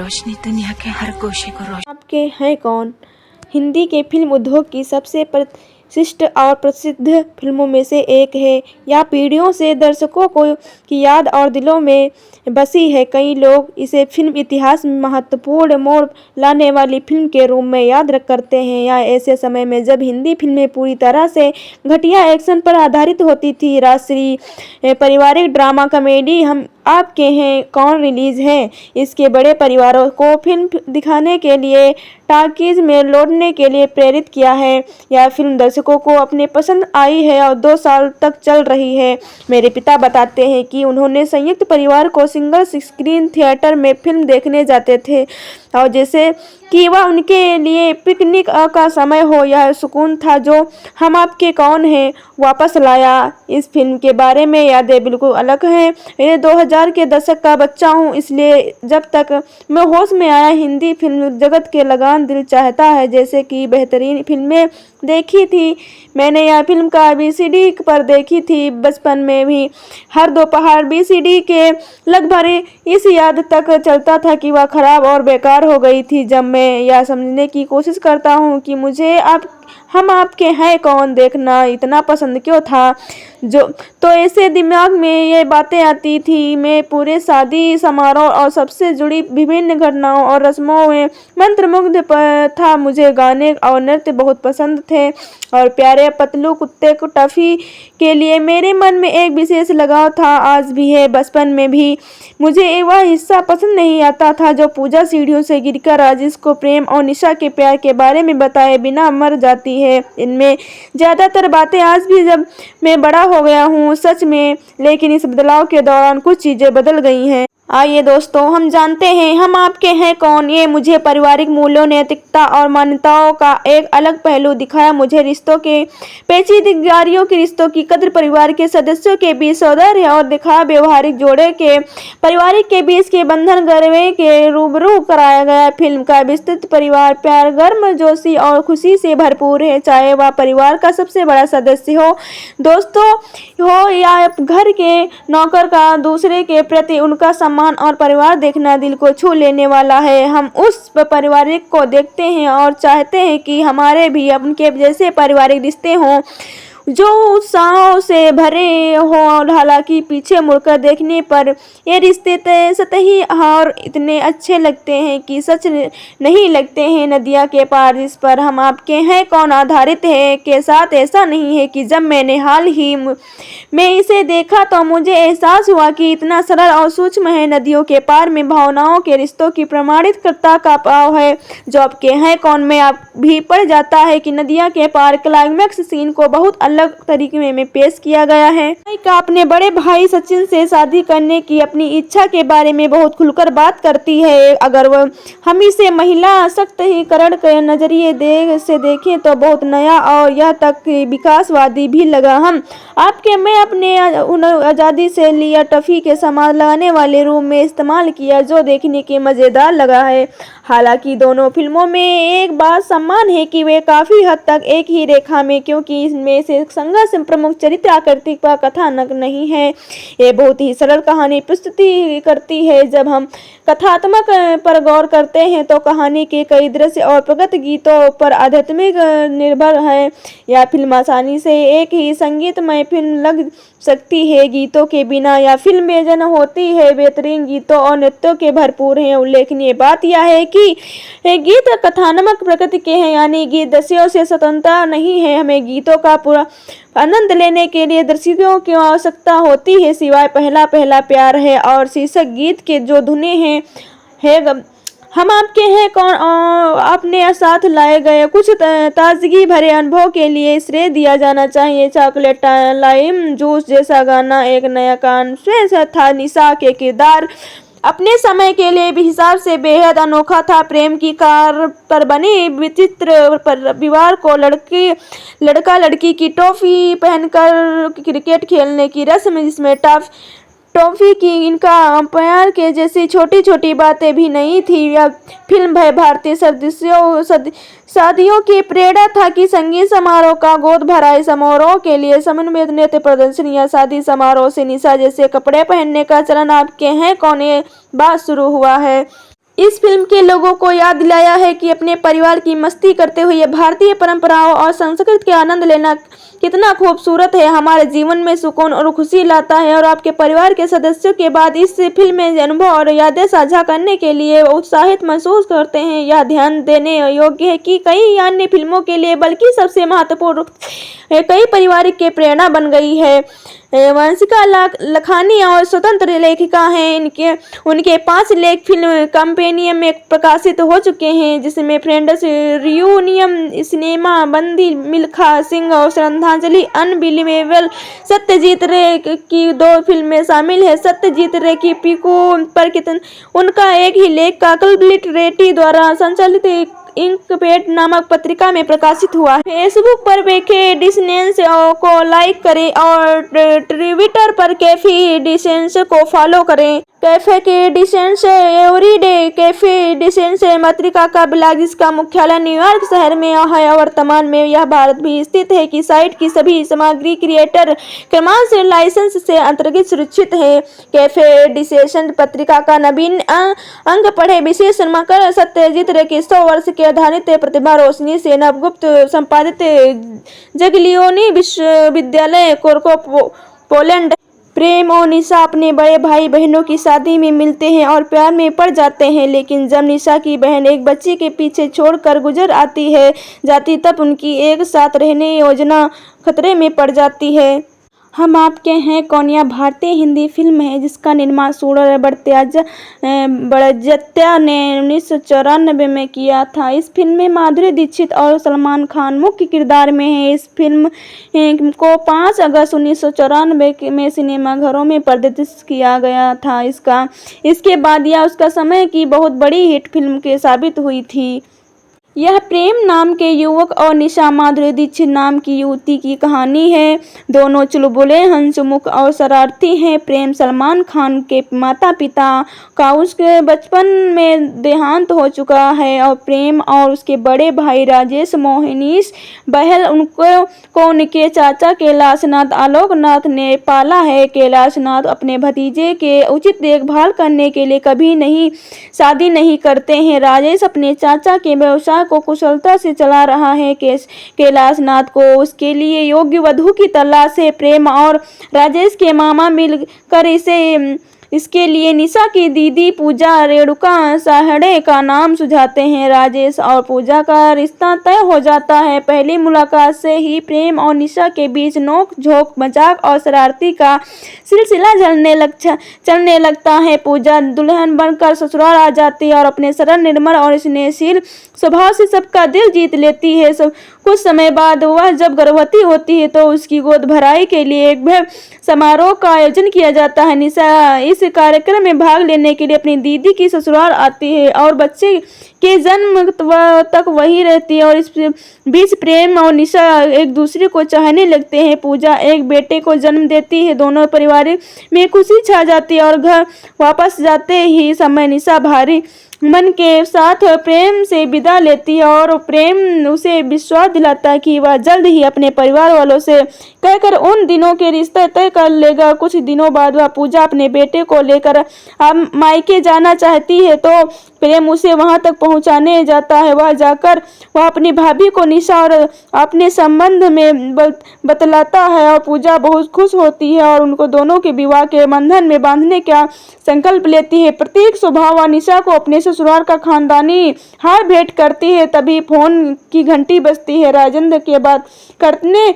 रोशनी दुनिया के हर गोशे को रोशन। आपके हैं कौन हिंदी के फिल्म उद्योग की सबसे प्रतिष्ठित और प्रसिद्ध फिल्मों में से एक है। यह पीढ़ियों से दर्शकों की याद और दिलों में बसी है। कई लोग इसे फिल्म इतिहास में महत्वपूर्ण मोड़ लाने वाली फिल्म के रूप में याद करते हैं। या ऐसे समय में जब हिंदी फिल्में पूरी तरह से घटिया एक्शन पर आधारित होती थी। राष्ट्रीय पारिवारिक ड्रामा कॉमेडी हम आपके हैं कौन रिलीज है। इसके बड़े परिवारों को फिल्म दिखाने के लिए टॉकीज में लौटने के लिए प्रेरित किया है। यह फिल्म दर्शकों को अपने पसंद आई है और 2 साल तक चल रही है। मेरे पिता बताते हैं कि उन्होंने संयुक्त परिवार को सिंगल स्क्रीन थिएटर में फिल्म देखने जाते थे और जैसे कि वह उनके लिए पिकनिक का समय हो। यह सुकून था जो हम आपके कौन हैं वापस लाया। इस फिल्म के बारे में यादें बिल्कुल अलग हैं। मैं 2000 के दशक का बच्चा हूं, इसलिए जब तक मैं होश में आया हिंदी फिल्म जगत के लगान दिल चाहता है जैसे कि बेहतरीन फिल्में देखी थी। मैंने यह फिल्म का VCD पर देखी थी बचपन में भी। हर दोपहर VCD के लगभग इस याद तक चलता था कि वह खराब और बेकार हो गई थी। जब मैं यह समझने की कोशिश करता हूँ कि मुझे हम आपके हैं कौन देखना इतना पसंद क्यों था तो ऐसे दिमाग में ये बातें आती थी। मैं पूरे शादी समारोह और सबसे जुड़ी विभिन्न घटनाओं और रस्मों में मंत्रमुग्ध था। मुझे गाने और नृत्य बहुत पसंद थे और प्यारे पतलू कुत्ते को टफी के लिए मेरे मन में एक विशेष लगाव था, आज भी है। बचपन में भी मुझे वह हिस्सा पसंद नहीं आता था जो पूजा सीढ़ियों से गिरकर राजेश को प्रेम और निशा के प्यार के बारे में बताए बिना मर जाती है। इनमें ज़्यादातर बातें आज भी जब मैं बड़ा हो गया हूँ सच में, लेकिन इस बदलाव के दौरान कुछ चीज़ें बदल गई हैं। आइए दोस्तों हम जानते हैं हम आपके हैं कौन। ये मुझे पारिवारिक मूल्यों नैतिकता और मान्यताओं का एक अलग पहलू दिखाया। मुझे रिश्तों के पेचीदगियों की रिश्तों की कद्र परिवार के सदस्यों के बीच सौंदर्य और दिखा व्यवहारिक जोड़े के पारिवारिक के बीच के बंधन गर्वे के रूबरू कराया गया। फिल्म का विस्तृत परिवार प्यार गर्म जोशी और खुशी से भरपूर है, चाहे वह परिवार का सबसे बड़ा सदस्य हो, दोस्तों हो या घर के नौकर का। दूसरे के प्रति उनका और परिवार देखना दिल को छू लेने वाला है। हम उस पारिवारिक को देखते हैं और चाहते हैं कि हमारे भी उनके जैसे पारिवारिक रिश्ते हों जो उत्साह से भरे हों। हालांकि पीछे मुड़कर देखने पर ये रिश्ते सतही और इतने अच्छे लगते हैं कि सच नहीं लगते हैं। नदिया के पार जिस पर हम आपके हैं कौन आधारित है के साथ ऐसा नहीं है कि जब मैंने हाल ही में इसे देखा तो मुझे एहसास हुआ कि इतना सरल और सूक्ष्म है। नदियों के पार में भावनाओं के रिश्तों की प्रमाणितता का भाव है जो आपके हैं कौन में आप भी पड़ जाता है कि नदिया के पार क्लाइमैक्स सीन को बहुत अलग तरीके में पेश किया गया है। का अपने बड़े भाई सचिन से शादी करने की अपनी इच्छा के बारे में बहुत खुलकर बात करती है। अगर वह हम इसे महिला सशक्तिकरण के नजरिए से देखें तो बहुत नया और यह तक विकासवादी भी लगा। हम आपके मैं अपने आज़ादी से लिया टफी के सामान लगाने वाले रूम में इस्तेमाल किया जो देखने के मज़ेदार लगा है। हालांकि दोनों फिल्मों में एक बात समान है कि वे काफ़ी हद तक एक ही रेखा में, क्योंकि इसमें से संघर्ष प्रमुख चरित्र आकृति का कथानक नहीं है। ये बहुत ही सरल कहानी प्रस्तुति करती है। जब हम कथात्मक पर गौर करते हैं तो कहानी के कई दृश्य और प्रगत गीतों पर आध्यात्मिक निर्भर है। यह फिल्म आसानी से एक ही संगीतमय फिल्म लग सकती है। गीतों के बिना यह फिल्म बेजन होती है। बेहतरीन गीतों और नृत्यों के भरपूर हैं। उल्लेखनीय बात यह है कि गीत कथात्मक प्रकृति के हैं, यानी गीत दृश्यों से स्वतंत्र नहीं है। हमें गीतों का पूरा आनंद लेने के लिए दृश्यों की आवश्यकता होती है। सिवाय पहला पहला प्यार है और शीर्षक गीत के जो धुनें हैं हम आपके हैं कौन अपने साथ लाए गए कुछ ताजगी भरे अनुभव के लिए श्रेय दिया जाना चाहिए। चॉकलेट लाइम जूस जैसा गाना एक नया कॉन्सेप्ट था। निशा के किरदार अपने समय के लिए भी हिसाब से बेहद अनोखा था। प्रेम की कार पर बनी विचित्र परिवार को लड़का लड़की की टॉफी पहनकर क्रिकेट खेलने की रस्म जिसमें टॉफी की इनका अंपायर के जैसी छोटी छोटी बातें भी नहीं थी। यह फिल्म भय भारतीय शादियों की प्रेरणा था कि संगीत समारोह का गोद भराई समारोह के लिए समन्वित नृत्य प्रदर्शन या शादी समारोह से निशा जैसे कपड़े पहनने का चलन आपके हैं कौन ये बात शुरू हुआ है। इस फिल्म के लोगों को याद दिलाया है कि अपने परिवार की मस्ती करते हुए भारतीय परंपराओं और संस्कृति के आनंद लेना कितना खूबसूरत है, हमारे जीवन में सुकून और खुशी लाता है। और आपके परिवार के सदस्यों के बाद इस फिल्म में अनुभव और यादें साझा करने के लिए उत्साहित महसूस करते हैं। यह ध्यान देने योग्य है कि कई अन्य फिल्मों के लिए बल्कि सबसे महत्वपूर्ण कई पारिवारिक के प्रेरणा बन गई है। वंशिका लखानी और स्वतंत्र लेखिका हैं। उनके 5 लेख फिल्म कंपेनियम में प्रकाशित हो चुके हैं, जिसमें फ्रेंड्स रियूनियन, सिनेमा, बंदी, मिल्खा सिंह और श्रद्धांजलि अनबिलीवेबल। सत्यजीत रे की 2 फिल्में शामिल है। सत्यजीत रे की पीकू पर उनका एक ही लेख का कल्पित रेड्डी द्वारा संचालित इंकपेट नामक पत्रिका में प्रकाशित हुआ है। फेसबुक पर कैफे डिसेंस को लाइक करें और ट्विटर पर कैफे डिसेंस को फॉलो करें। कैफे के डिसेंस एवरीडे कैफे डिसेंस पत्रिका का ब्लॉग, जिसका मुख्यालय न्यूयॉर्क शहर में है, वर्तमान में यह भारत भी स्थित है, कि साइट की सभी सामग्री क्रिएटर क्रमांक लाइसेंस से अंतर्गत सुरक्षित है। कैफे डिसेंस पत्रिका का नवीन अंक पढ़े। विशेष कर सत्यजीत रे के 100 वर्ष के आधारित प्रतिभा रोशनी से नवगुप्त संपादित जगलियोनी विश्वविद्यालय कोर्को पोलैंड। प्रेम और निशा अपने बड़े भाई बहनों की शादी में मिलते हैं और प्यार में पड़ जाते हैं, लेकिन जब निशा की बहन एक बच्चे के पीछे छोड़कर गुजर जाती तब उनकी एक साथ रहने योजना खतरे में पड़ जाती है। हम आपके हैं कौन यह भारतीय हिंदी फिल्म है, जिसका निर्माण सूरज बड़जात्या ने 1994 में किया था। इस फिल्म में माधुरी दीक्षित और सलमान खान मुख्य किरदार में हैं। इस फिल्म को 5 अगस्त 1994 में सिनेमाघरों में प्रदर्शित किया गया था। इसके बाद यह उसका समय की बहुत बड़ी हिट फिल्म के साबित हुई थी। यह प्रेम नाम के युवक और निशा माधुरी दीक्षित नाम की युवती की कहानी है। दोनों चुलबुले, हंसमुख और शरारती हैं। प्रेम सलमान खान के माता पिता का उसके बचपन में देहांत हो चुका है और प्रेम और उसके बड़े भाई राजेश मोहनीश बहल को उनके चाचा कैलाशनाथ आलोकनाथ ने पाला है। कैलाशनाथ अपने भतीजे के उचित देखभाल करने के लिए कभी शादी नहीं करते हैं। राजेश अपने चाचा के व्यवसाय को कुशलता से चला रहा है। कैलाशनाथ को उसके लिए योग्य वधू की तलाश है। प्रेम और राजेश के मामा मिलकर इसके लिए निशा की दीदी पूजा रेणुका साहड़े का नाम सुझाते हैं। राजेश और पूजा का रिश्ता तय हो जाता है। पहली मुलाकात से ही प्रेम और निशा के बीच नोक झोंक, मजाक और शरारती का सिलसिला चलने लगता है। पूजा दुल्हन बनकर ससुराल आ जाती है और अपने सरल, निर्मल और स्नेहशील स्वभाव से सबका दिल जीत लेती है। कुछ समय बाद वह जब गर्भवती होती है तो उसकी गोद भराई के लिए एक भव्य समारोह का आयोजन किया जाता है। निशा इस कार्यक्रम में भाग लेने के लिए अपनी दीदी की ससुराल आती है और बच्चे के जन्म तक वही रहती है। और इस बीच प्रेम और निशा एक दूसरे को चाहने लगते हैं। पूजा एक बेटे को जन्म देती है। दोनों परिवार में खुशी छा जाती है और घर वापस जाते ही समय निशा भारी मन के साथ प्रेम से विदा लेती है और प्रेम उसे विश्वास दिलाता है कि वह जल्द ही अपने परिवार वालों से कहकर उन दिनों के रिश्ते तय कर लेगा। कुछ दिनों बाद वह पूजा अपने बेटे को लेकर मायके जाना चाहती है तो प्रेम उसे वहां तक पहुंचाने जाता है। वह अपनी भाभी को निशा और अपने संबंध में बतलाता है और पूजा बहुत खुश होती है और उनको दोनों के विवाह के बंधन में बांधने का संकल्प लेती है। प्रतीक स्वभाव निशा को अपने ससुराल का खानदानी हार भेंट करती है। तभी फोन की घंटी बजती है। राजेंद्र के बात करने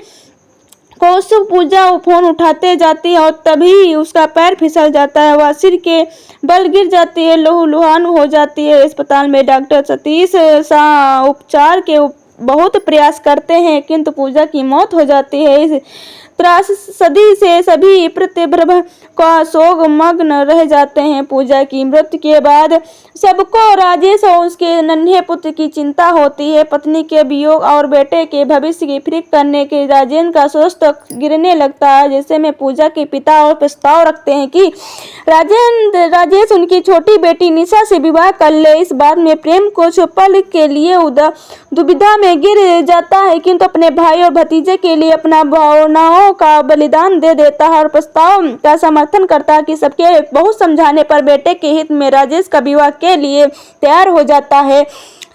कौशुक पूजा फोन उठाते जाती है और तभी उसका पैर फिसल जाता है। वह सिर के बल गिर जाती है, लहूलुहान हो जाती है। अस्पताल में डॉक्टर सतीश शाह उपचार के बहुत प्रयास करते हैं किंतु पूजा की मौत हो जाती है। इस त्रासदी से सभी प्रतिभ्रभ का शोक मग्न रह जाते हैं। पूजा की मृत्यु के बाद सबको राजेश और उसके नन्हे पुत्र की चिंता होती है। पत्नी के वियोग और बेटे के भविष्य की फिक्र करने के राजेंद्र का स्वस्थ गिरने लगता है। जैसे में पूजा के पिता और प्रस्ताव रखते हैं कि राजेश उनकी छोटी बेटी निशा से विवाह कर ले। इस बात में प्रेम कुछ पल के लिए दुविधा में गिर जाता है किंतु अपने भाई और भतीजे के लिए अपना भावनाओं अपनों का बलिदान दे देता है और प्रस्ताव का समर्थन करता है कि सबके बहुत समझाने पर बेटे के हित में राजेश का विवाह के लिए तैयार हो जाता है।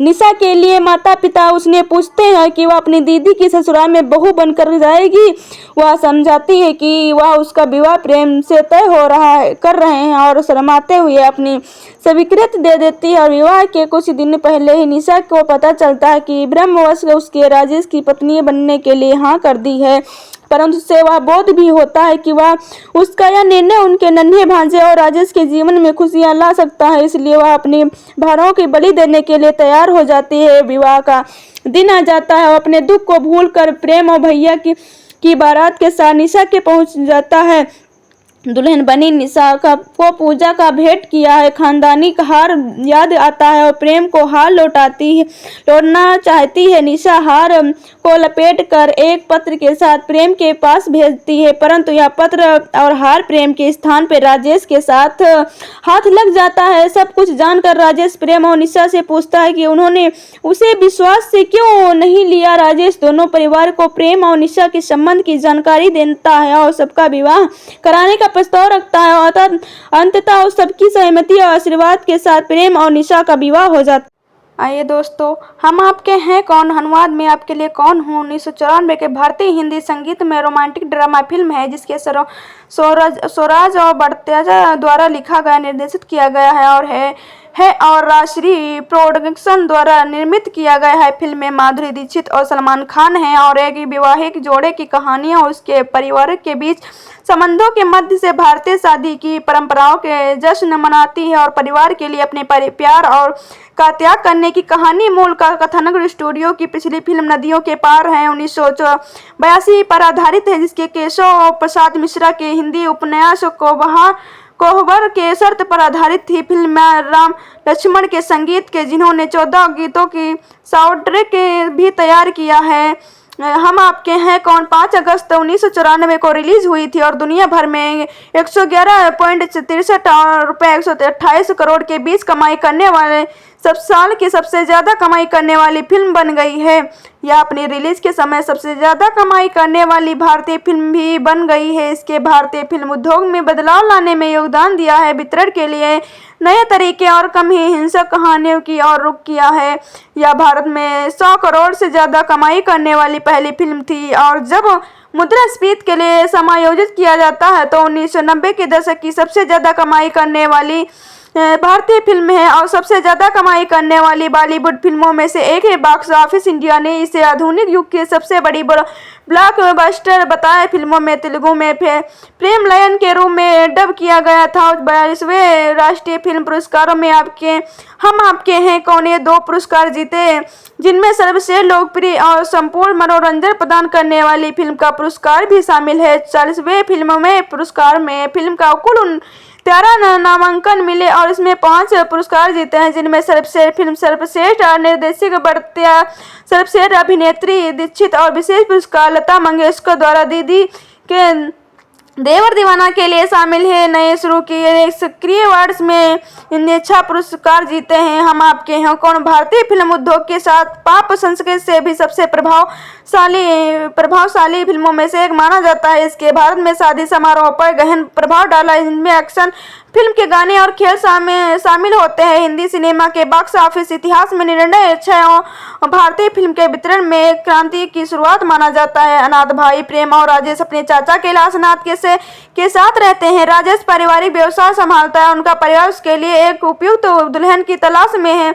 निशा के लिए माता पिता उसने पूछते हैं कि वह अपनी दीदी की ससुराल में बहू बनकर जाएगी। वह समझाती है कि वह उसका विवाह प्रेम से तय कर रहे हैं और शर्माते हुए अपनी स्वीकृति दे देती है। और विवाह के कुछ दिन पहले ही निशा को पता चलता है कि ब्रह्मवश उसके राजेश की पत्नी बनने के लिए हाँ कर दी है, परंतु उससे वह बोध भी होता है कि वह उसका यह निर्णय उनके नन्हे भांजे और राजेश के जीवन में खुशियां ला सकता है, इसलिए वह अपनी भावनाओं की बलि देने के लिए तैयार हो जाती है। विवाह का दिन आ जाता है और अपने दुख को भूलकर प्रेम और भैया की बारात के साथ निशा के पहुंच जाता है। दुल्हन बनी निशा को पूजा का भेंट किया है खानदानी हार याद आता है और प्रेम को हार लौटना चाहती है। निशा हार को लपेट कर एक पत्र के साथ प्रेम के पास भेजती है, परंतु यह पत्र और हार प्रेम के स्थान पर राजेश के साथ हाथ लग जाता है। सब कुछ जानकर राजेश प्रेम और निशा से पूछता है कि उन्होंने उसे विश्वास से क्यों नहीं लिया। राजेश दोनों परिवार को प्रेम और निशा के संबंध की जानकारी देता है और सबका विवाह कराने का प्रस्ताव रखता है और अंततः उस सबकी सहमति और आशीर्वाद के साथ प्रेम और निशा का विवाह हो जाता है। आइए दोस्तों, हम आपके हैं कौन अनुवाद में आपके लिए कौन हूँ 1994 के भारतीय हिंदी संगीत में रोमांटिक ड्रामा फिल्म है, जिसके स्वराज और बड़तेजा द्वारा लिखा गया, निर्देशित किया गया है और राजश्री प्रोडक्शन द्वारा निर्मित किया गया है। फिल्म में माधुरी दीक्षित और सलमान खान हैं और एक विवाहिक जोड़े की कहानी और उसके परिवार के बीच संबंधों के मध्य से भारतीय शादी की परंपराओं के जश्न मनाती है और परिवार के लिए अपने प्यार और का त्याग करने की कहानी। मूल का कथानक स्टूडियो की पिछली फिल्म नदियों के पार है 1982 पर आधारित है, जिसके केशव प्रसाद मिश्रा के हिंदी उपन्यास कोहबर के शर्त पर आधारित थी। फिल्म में राम लक्ष्मण के संगीत के, जिन्होंने 14 गीतों की साउंड ट्रैक भी तैयार किया है। हम आपके हैं कौन 5 अगस्त 1994 को रिलीज हुई थी और दुनिया भर में 111.63 रुपये 128 करोड़ के बीच कमाई करने वाले सब साल की सबसे ज्यादा कमाई करने वाली फिल्म बन गई है। यह अपनी रिलीज के समय सबसे ज्यादा कमाई करने वाली भारतीय फिल्म भी बन गई है। इसके भारतीय फिल्म उद्योग में बदलाव लाने में योगदान दिया है, वितरण के लिए नए तरीके और कम ही हिंसक कहानियों की ओर रुख किया है। यह भारत में 100 करोड़ से ज्यादा कमाई करने वाली पहली फिल्म थी और जब मुद्रास्फीति के लिए समायोजित किया जाता है तो 1990 के दशक की सबसे ज्यादा कमाई करने वाली भारतीय फिल्म है और सबसे ज्यादा कमाई करने वाली बॉलीवुड फिल्मों में से एक है। बॉक्स ऑफिस इंडिया ने इसे आधुनिक युग की सबसे बड़ी ब्लॉकबस्टर बताया। फिल्मों में तेलुगु में प्रेम लयन के रूप में डब किया गया था। 42वें राष्ट्रीय फिल्म पुरस्कारों में हम आपके हैं कौन ने 2 पुरस्कार जीते, जिनमें सर्वश्रेष्ठ लोकप्रिय और संपूर्ण मनोरंजन प्रदान करने वाली फिल्म का पुरस्कार भी शामिल है। 40वें फिल्म में पुरस्कार में फिल्म का कुल 13 नामांकन मिले और इसमें 5 पुरस्कार जीते हैं, जिनमें सर्वश्रेष्ठ फिल्म, सर्वश्रेष्ठ निर्देशक बड़तिया, सर्वश्रेष्ठ अभिनेत्री दीक्षित और विशेष पुरस्कार लता मंगेशकर द्वारा दीदी के देवर दीवाना के लिए शामिल है। नए शुरू किए सक्रिय अवार्ड्स में इन्हें 6 पुरस्कार जीते हैं। हम आपके हैं कौन भारतीय फिल्म उद्योग के साथ पॉप संस्कृति से भी सबसे प्रभावशाली फिल्मों में से एक माना जाता है। इसके भारत में शादी समारोह पर गहन प्रभाव डाला, इनमें एक्शन फिल्म के गाने और खेल शामिल होते हैं। हिंदी सिनेमा के बॉक्स ऑफिस इतिहास में निर्णय भारतीय फिल्म के वितरण में एक क्रांति की शुरुआत माना जाता है। अनाथ भाई प्रेम और राजेश अपने चाचा कैलाशनाथ के साथ रहते हैं। राजेश पारिवारिक व्यवसाय संभालता है, उनका परिवार उसके लिए एक उपयुक्त दुल्हन की तलाश में है।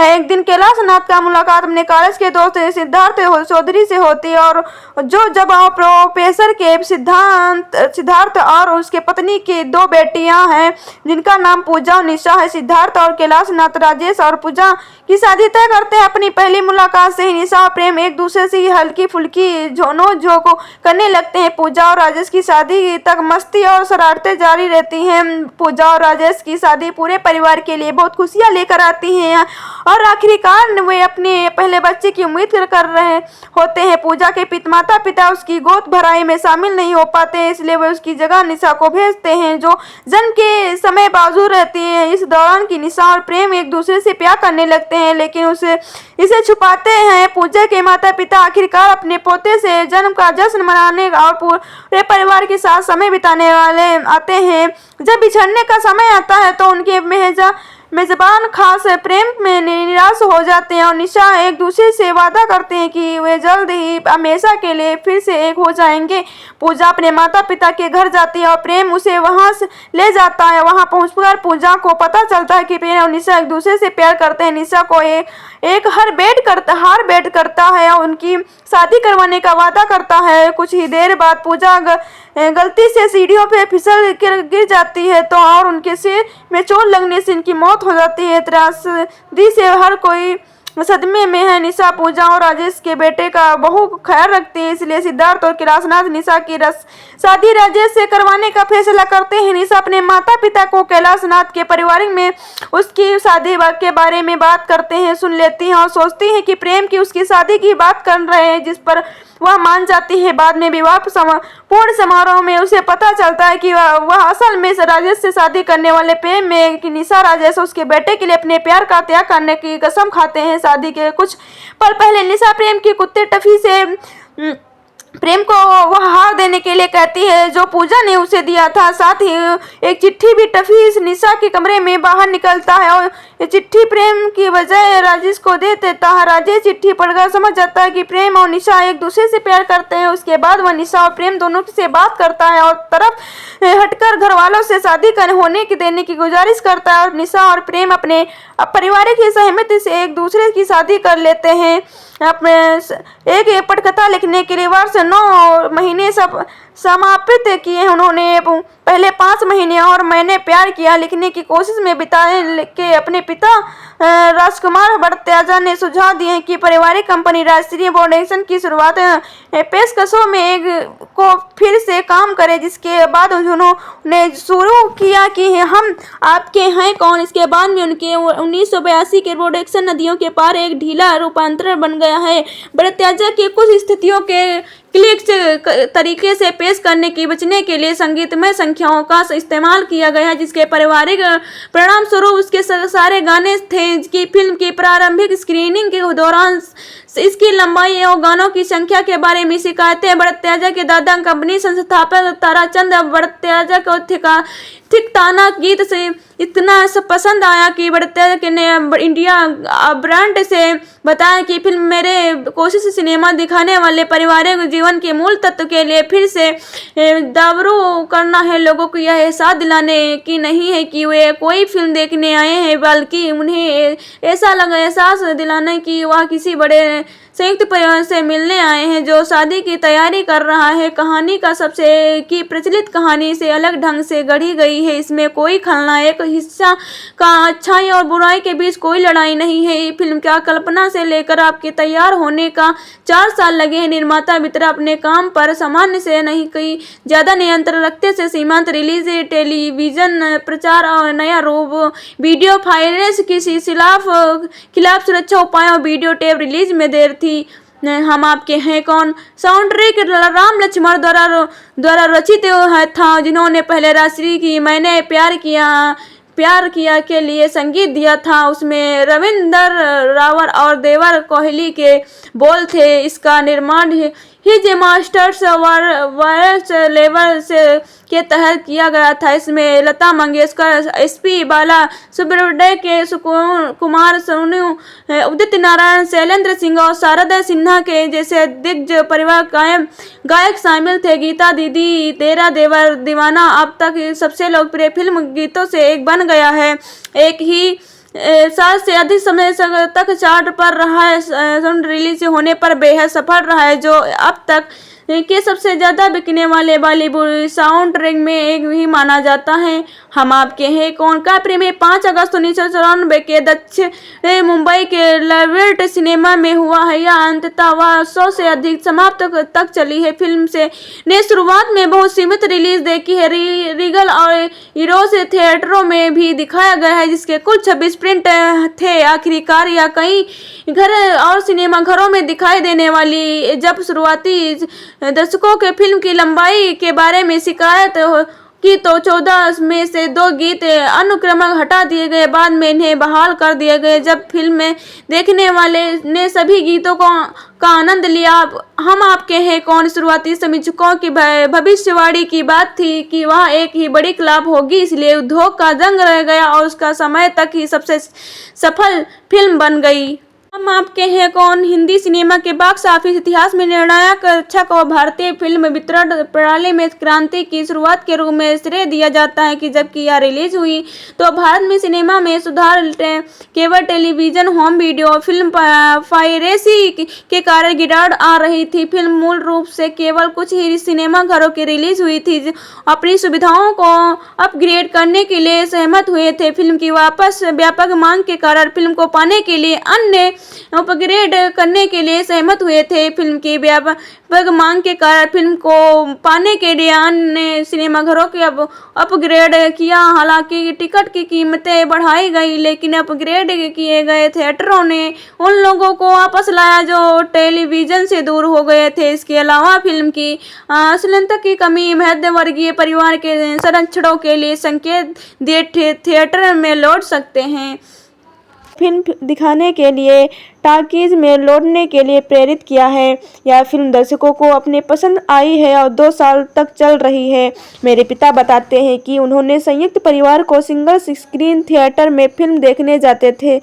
एक दिन कैलाशनाथ का मुलाकात अपने कॉलेज के दोस्त सिद्धार्थ चौधरी से होती है और जब प्रोफेसर के सिद्धार्थ और उसके पत्नी की 2 बेटियां हैं, जिनका नाम पूजा और निशा है। सिद्धार्थ और कैलाशनाथ राजेश और पूजा की शादी तय करते हैं। अपनी पहली मुलाकात से ही निशा और प्रेम एक दूसरे से हल्की फुल्की झोंको करने लगते हैं। पूजा और राजेश की शादी तक मस्ती और शरारतें जारी रहती हैं। पूजा और राजेश की शादी पूरे परिवार के लिए बहुत खुशियां लेकर आती हैं और आखिरकार वे अपने पहले बच्चे की उम्मीद कर रहे होते हैं। पूजा के माता पिता उसकी गोद भराई में शामिल नहीं हो पाते, इसलिए वे उसकी जगह निशा को भेजते हैं, जो जन्म के समय बावजूद रहती है। इस दौरान की निशा और प्रेम एक दूसरे से प्यार करने लगते हैं, लेकिन इसे छुपाते हैं। पूजा के माता पिता आखिरकार अपने पोते से जन्म का जश्न मनाने और पूरे परिवार के साथ समय बिताने वाले आते हैं। जब बिछड़ने का समय आता है तो उनके मेजबान खास प्रेम में निराश हो जाते हैं और निशा एक दूसरे से वादा करते हैं कि वे जल्द ही हमेशा के लिए फिर से एक हो जाएंगे। पूजा अपने माता पिता के घर जाती है और प्रेम उसे वहां से ले जाता है। वहां पहुंचकर पूजा को पता चलता है कि प्रेम और निशा एक दूसरे से प्यार करते हैं। निशा को एक हार बेट करता है और उनकी शादी करवाने का वादा करता है। कुछ ही देर बाद पूजा गलती से सीढ़ियों पे फिसल गिर जाती है तो और उनके सिर में चोट लगने से इनकी मौत हो जाती है। त्रासदी से हर कोई सदमे में है। निशा पूजा और राजेश के बेटे का बहुत ख्याल रखती है, इसलिए सिद्धार्थ और कैलाशनाथ निशा की शादी राजेश से करवाने का फैसला करते हैं। निशा अपने माता पिता को कैलाशनाथ के परिवार में उसकी शादी के बारे में बात करते हैं सुन लेती है और सोचती है कि प्रेम की उसकी शादी की बात कर रहे हैं, जिस पर वह मान जाती है। बाद में विवाह पूर्ण समारोह में उसे पता चलता है कि वह असल में राजेश से शादी करने वाले प्रेम में कि निशा राजेश उसके बेटे के लिए अपने प्यार का त्याग करने की कसम खाते हैं। शादी के कुछ पल पहले निशा प्रेम की कुत्ते टफी से प्रेम को वह हार देने के लिए कहती है जो पूजा ने उसे दिया था। साथ ही एक चिट्ठी भी टफी इस निशा के कमरे में बाहर निकलता है और ये चिट्ठी प्रेम की बजाय राजेश को दे देता है। राजेश चिट्ठी पढ़कर समझ जाता है कि प्रेम और निशा एक दूसरे से प्यार करते हैं। उसके बाद वह निशा और प्रेम दोनों से बात करता है और तरफ हटकर घर वालों से शादी होने की देने की गुजारिश करता है और निशा और प्रेम अपने पारिवारिक सहमति से एक दूसरे की शादी कर लेते हैं। अपने एक पटकथा लिखने के लिए वर्ष 9 महीने समापित किए। उन्होंने पहले 5 महीने और मैंने प्यार किया लिखने की कोशिश में बिताए के अपने पिता राजकुमार भट्टाचार्य ने सुझाव दिए कि पारिवारिक कंपनी राष्ट्रीय प्रोडक्शन की शुरुआत पेशकशों में एक को फिर से काम करे, जिसके बाद उन्होंने शुरू किया कि हम आपके हैं कौन। इसके बाद में उनके 1982 के प्रोडक्शन नदियों के पार एक ढीला रूपांतरण बन गया है। भट्टाचार्य की कुछ स्थितियों के क्लिक तरीके से पेश करने की बचने के लिए संगीतमय संख्याओं का इस्तेमाल किया गया है, जिसके पारिवारिक परिणाम स्वरूप उसके सारे गाने थे कि फिल्म की प्रारंभिक स्क्रीनिंग के दौरान इसकी लंबाई और गानों की संख्या के बारे में शिकायतें भट्टाचार्य के दादा कंपनी संस्थापक ताराचंद भट्टाचार्य को थिकताना गीत से इतना पसंद आया कि भट्टाचार्य ने इंडिया ब्रांड से बताया कि फिल्म मेरे कोशिश सिनेमा दिखाने वाले पारिवारिक जीवन के मूल तत्व के लिए फिर से दावरू करना है। लोगों को यह एहसास दिलाने की नहीं है कि वे कोई फिल्म देखने आए हैं, बल्कि उन्हें एहसास दिलाने की वह किसी बड़े संयुक्त परिवार से मिलने आए हैं जो शादी की तैयारी कर रहा है। कहानी का सबसे की प्रचलित कहानी से अलग ढंग से गढ़ी गई है। इसमें कोई खलनायक हिस्सा का अच्छाई और बुराई के बीच कोई लड़ाई नहीं है। फिल्म क्या कल्पना से लेकर आपके तैयार होने का 4 साल लगे हैं। निर्माता मित्र अपने काम पर सामान्य से नहीं कई ज्यादा नियंत्रण रखते से सीमांत रिलीज, टेलीविजन प्रचार और नया रूप, वीडियो फाइनेंस के खिलाफ सुरक्षा उपायों, वीडियो टेप रिलीज में देर थी। हम आपके हैं कौन साउंड ट्रैक राम लक्ष्मण द्वारा रचित था, जिन्होंने पहले रात्रि की मैंने प्यार किया के लिए संगीत दिया था। उसमें रविंदर रावल और देवर कोहली के बोल थे। इसका निर्माण हिज मास्टर्स वायरस लेवल से के तहत किया गया था। इसमें लता मंगेशकर, SP बाला सुब्रमण्यम के कुमार सोनू, उदित नारायण, शैलेंद्र सिंह और शारदा सिन्हा के जैसे दिग्गज परिवार गायक शामिल थे। गीता दीदी तेरा देवर दीवाना अब तक सबसे लोकप्रिय फिल्म गीतों से एक बन गया है। एक ही साल से अधिक समय तक चार्ट पर रहा है। रिलीज होने पर बेहद सफल रहा है, जो अब तक के सबसे ज्यादा बिकने वाले बॉलीवुड साउंड ट्रैक में एक भी माना जाता है। हम आपके हैं कौन का प्रीमियर 5 अगस्त 1994 के दक्षिण मुंबई के लवेट सिनेमा में हुआ है। यह अंततः वह 100 से अधिक समाप्त तक चली है। फिल्म ने शुरुआत में बहुत सीमित रिलीज देखी है। रीगल और इरोस थिएटरों में भी दिखाया गया है, जिसके कुल 26 प्रिंट थे। आखिरकार यह कई घर और सिनेमा घरों में दिखाई देने वाली जब शुरुआती दर्शकों के फिल्म की लंबाई के बारे में शिकायत कि तो 14 में से 2 गीत अनुक्रमक हटा दिए गए, बाद में इन्हें बहाल कर दिए गए। जब फिल्म में देखने वाले ने सभी गीतों का आनंद लिया। हम आपके हैं कौन शुरुआती समीक्षकों की भविष्यवाणी की बात थी कि वह एक ही बड़ी क्लब होगी, इसलिए उद्योग का जंग रह गया और उसका समय तक ही सबसे सफल फिल्म बन गई। हम आपके हैं कौन हिंदी सिनेमा के बॉक्स ऑफिस इतिहास में निर्णायक क्षण और भारतीय फिल्म वितरण प्रणाली में क्रांति की शुरुआत के रूप में श्रेय दिया जाता है कि जबकि यह रिलीज हुई तो भारत में सिनेमा में सुधार केवल television, home video, film piracy के कारण गिरावट आ रही थी। फिल्म मूल रूप से केवल कुछ ही सिनेमा घरों की रिलीज हुई थी अपनी सुविधाओं को अपग्रेड करने के लिए सहमत हुए थे। फिल्म की वापस व्यापक मांग के कारण फिल्म को पाने के लिए अन्य अपग्रेड करने के लिए सहमत हुए थे। फिल्म की व्यापक मांग के कारण फिल्म को पाने के लिए अन्य सिनेमाघरों के अपग्रेड किया। हालांकि टिकट की कीमतें बढ़ाई गई, लेकिन अपग्रेड किए गए थिएटरों ने उन लोगों को वापस लाया जो टेलीविजन से दूर हो गए थे। इसके अलावा फिल्म की अश्लीलता की कमी मध्य वर्गीय परिवार के संरक्षणों के लिए संकेत दिए थिएटर में लौट सकते हैं। फिल्म दिखाने के लिए टाकीज में लौटने के लिए प्रेरित किया है। यह फिल्म दर्शकों को अपने पसंद आई है और 2 साल तक चल रही है। मेरे पिता बताते हैं कि उन्होंने संयुक्त परिवार को सिंगल स्क्रीन थिएटर में फिल्म देखने जाते थे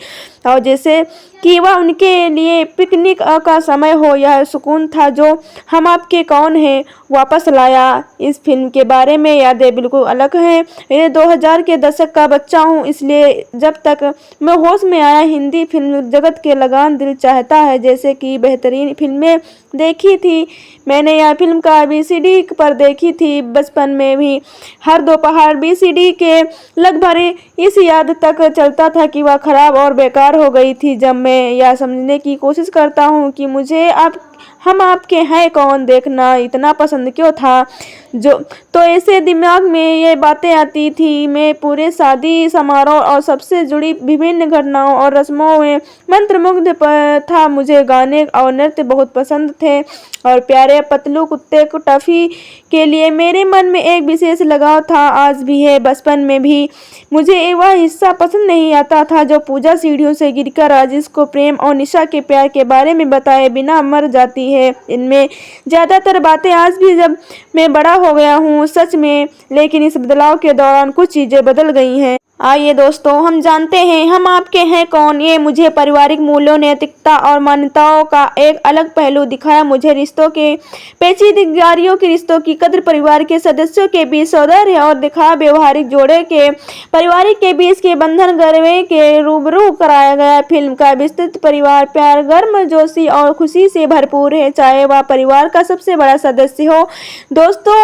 और जैसे कि वह उनके लिए पिकनिक का समय हो। यह सुकून था जो हम आपके कौन हैं वापस लाया। इस फिल्म के बारे में यादें बिल्कुल अलग हैं। मैं 2000 के दशक का बच्चा हूँ, इसलिए जब तक मैं होश में आया हिंदी फिल्म जगत के लगान दिल चाहता है जैसे कि बेहतरीन फिल्में देखी थी। मैंने यह फिल्म का VCD पर देखी थी बचपन में भी। हर दोपहर VCD के लगभग इस याद तक चलता था कि वह खराब और बेकार हो गई थी। जब मैं यह समझने की कोशिश करता हूँ कि मुझे हम आपके हैं कौन देखना इतना पसंद क्यों था, तो ऐसे दिमाग में ये बातें आती थी। मैं पूरे शादी समारोह और सबसे जुड़ी विभिन्न घटनाओं और रस्मों में मंत्रमुग्ध था। मुझे गाने और नृत्य बहुत पसंद थे और प्यारे पतलू कुत्ते को टफी के लिए मेरे मन में एक विशेष लगाव था, आज भी है। बचपन में भी मुझे वह हिस्सा पसंद नहीं आता था जो पूजा सीढ़ियों से गिरकर राजेश को प्रेम और निशा के प्यार के बारे में बताए बिना मर जाती है। इनमें ज़्यादातर बातें आज भी जब मैं बड़ा हो गया हूँ सच में, लेकिन इस बदलाव के दौरान कुछ चीज़ें बदल गई हैं। आइए दोस्तों हम जानते हैं हम आपके हैं कौन। ये मुझे पारिवारिक मूल्यों, नैतिकता और मान्यताओं का एक अलग पहलू दिखाया। मुझे रिश्तों के पेचीदगियों की रिश्तों की कद्र, परिवार के सदस्यों के बीच सौंदर्य और दिखा, व्यवहारिक जोड़े के पारिवारिक के बीच के बंधन गर्वे के रूबरू कराया गया। फिल्म का विस्तृत परिवार प्यार, गर्मजोशी और खुशी से भरपूर है, चाहे वह परिवार का सबसे बड़ा सदस्य हो, दोस्तों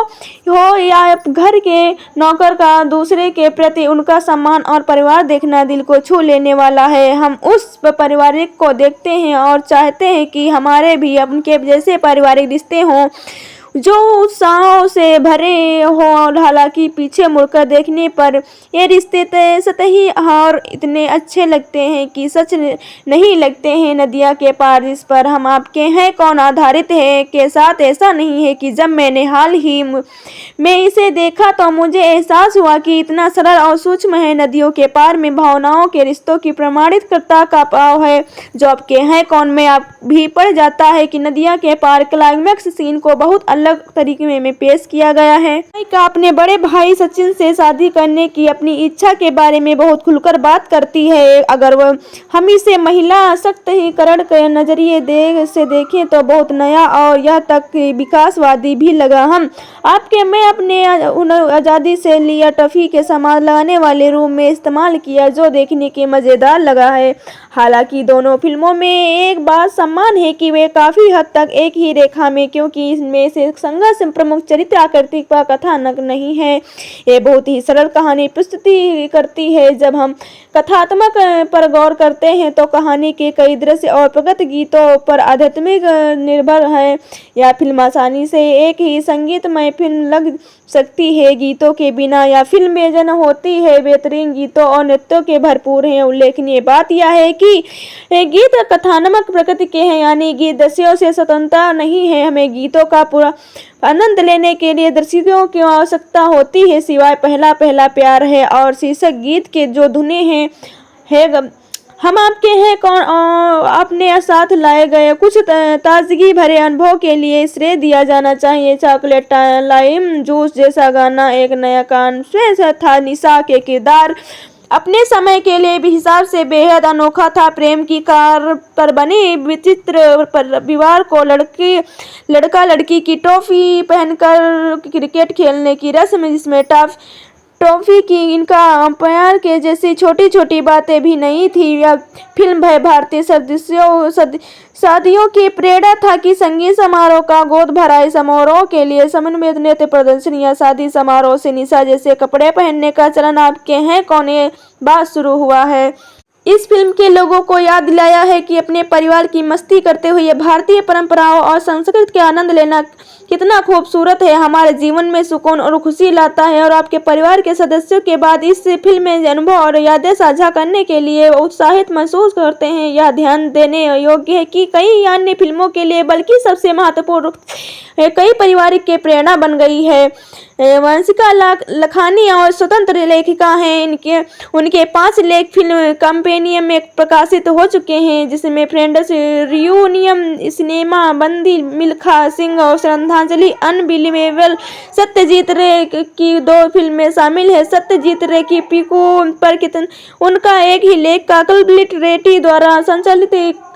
हो या घर के नौकर का। दूसरे के प्रति उनका सम्मान और परिवार देखना दिल को छू लेने वाला है। हम उस पारिवारिक को देखते हैं और चाहते हैं कि हमारे भी उनके जैसे पारिवारिक रिश्ते हों जो उत्साह से भरे हों। हालांकि पीछे मुड़कर देखने पर ये रिश्ते सतही और इतने अच्छे लगते हैं कि सच नहीं लगते हैं। नदिया के पार जिस पर हम आपके हैं कौन आधारित है के साथ ऐसा नहीं है कि जब मैंने हाल ही में इसे देखा तो मुझे एहसास हुआ कि इतना सरल और सूक्ष्म है। नदियों के पार में भावनाओं के रिश्तों की प्रमाणितता का भाव है जो आपके हैं कौन में आप भी पड़ जाता है कि नदिया के पार क्लाइमैक्स सीन को बहुत अलग तरीके में पेश किया गया है। का अपने बड़े भाई सचिन से शादी करने की अपनी इच्छा के बारे में बहुत खुलकर बात करती है। अगर वह हम इसे महिला सशक्तिकरण के नजरिए से देखें तो बहुत नया और यह तक विकासवादी भी लगा। हम आपके मैं अपने आज़ादी से लिया टफी के सामान लगाने वाले रूम में इस्तेमाल किया जो देखने के मज़ेदार लगा है। हालांकि दोनों फिल्मों में एक बात समान है कि वे काफ़ी हद तक एक ही रेखा में, क्योंकि इसमें से संघर्ष प्रमुख चरित्र आकृति का कथानक नहीं है। ये बहुत ही सरल कहानी प्रस्तुति करती है। जब हम कथात्मक पर गौर करते हैं तो कहानी के कई दृश्य और प्रगत गीतों पर आध्यात्मिक निर्भर है। यह फिल्म आसानी से एक ही संगीतमय फिल्म लग सकती है। गीतों के बिना यह फिल्म बेजन होती है। बेहतरीन गीतों और नृत्यों के भरपूर हैं। उल्लेखनीय बात यह है कि गीत कथात्मक प्रकृति के हैं, यानी गीत दृश्यों से स्वतंत्रता नहीं है। हमें गीतों का पूरा आनंद लेने के लिए दर्शकों की आवश्यकता होती है। सिवाय पहला पहला प्यार है और शीर्षक गीत के जो धुनें हैं हम आपके हैं कौन अपने साथ लाए गए कुछ ताजगी भरे अनुभव के लिए श्रेय दिया जाना चाहिए। चॉकलेट लाइम जूस जैसा गाना एक नया कॉन्सेप्ट था। निशा के किरदार अपने समय के लिए भी हिसाब से बेहद अनोखा था। प्रेम की कार पर बनी विचित्र परिवार को लड़का लड़की की टॉफी पहनकर क्रिकेट खेलने की रस्म, जिसमें टॉफी की इनका अंपायर के जैसी छोटी छोटी बातें भी नहीं थी। यह फिल्म भय भारतीय शादियों की प्रेरणा था कि संगीत समारोह का गोद भराई समारोह के लिए समन्वित नृत्य प्रदर्शन या शादी समारोह से निशा जैसे कपड़े पहनने का चलन आपके हैं कौन ये बात शुरू हुआ है। इस फिल्म के लोगों को याद दिलाया है कि अपने परिवार की मस्ती करते हुए भारतीय परंपराओं और संस्कृति के आनंद लेना कितना खूबसूरत है, हमारे जीवन में सुकून और खुशी लाता है। और आपके परिवार के सदस्यों के बाद इस फिल्म में अनुभव और यादें साझा करने के लिए उत्साहित महसूस करते हैं। यह ध्यान देने योग्य है कि कई अन्य फिल्मों के लिए बल्कि सबसे महत्वपूर्ण कई पारिवारिक के प्रेरणा बन गई है। वंशिका लखानी और स्वतंत्र लेखिका हैं। उनके 5 लेख फिल्म कंपेनियम में प्रकाशित हो चुके हैं, जिसमें फ्रेंड्स रियूनियन, सिनेमा बंदी, मिल्खा सिंह और श्रद्धांजलि अनबिलीवेबल। सत्यजीत रे की 2 फिल्में शामिल है। सत्यजीत रे की पीकू पर उनका एक ही लेख काकलबिट रेड्डी द्वारा संचालित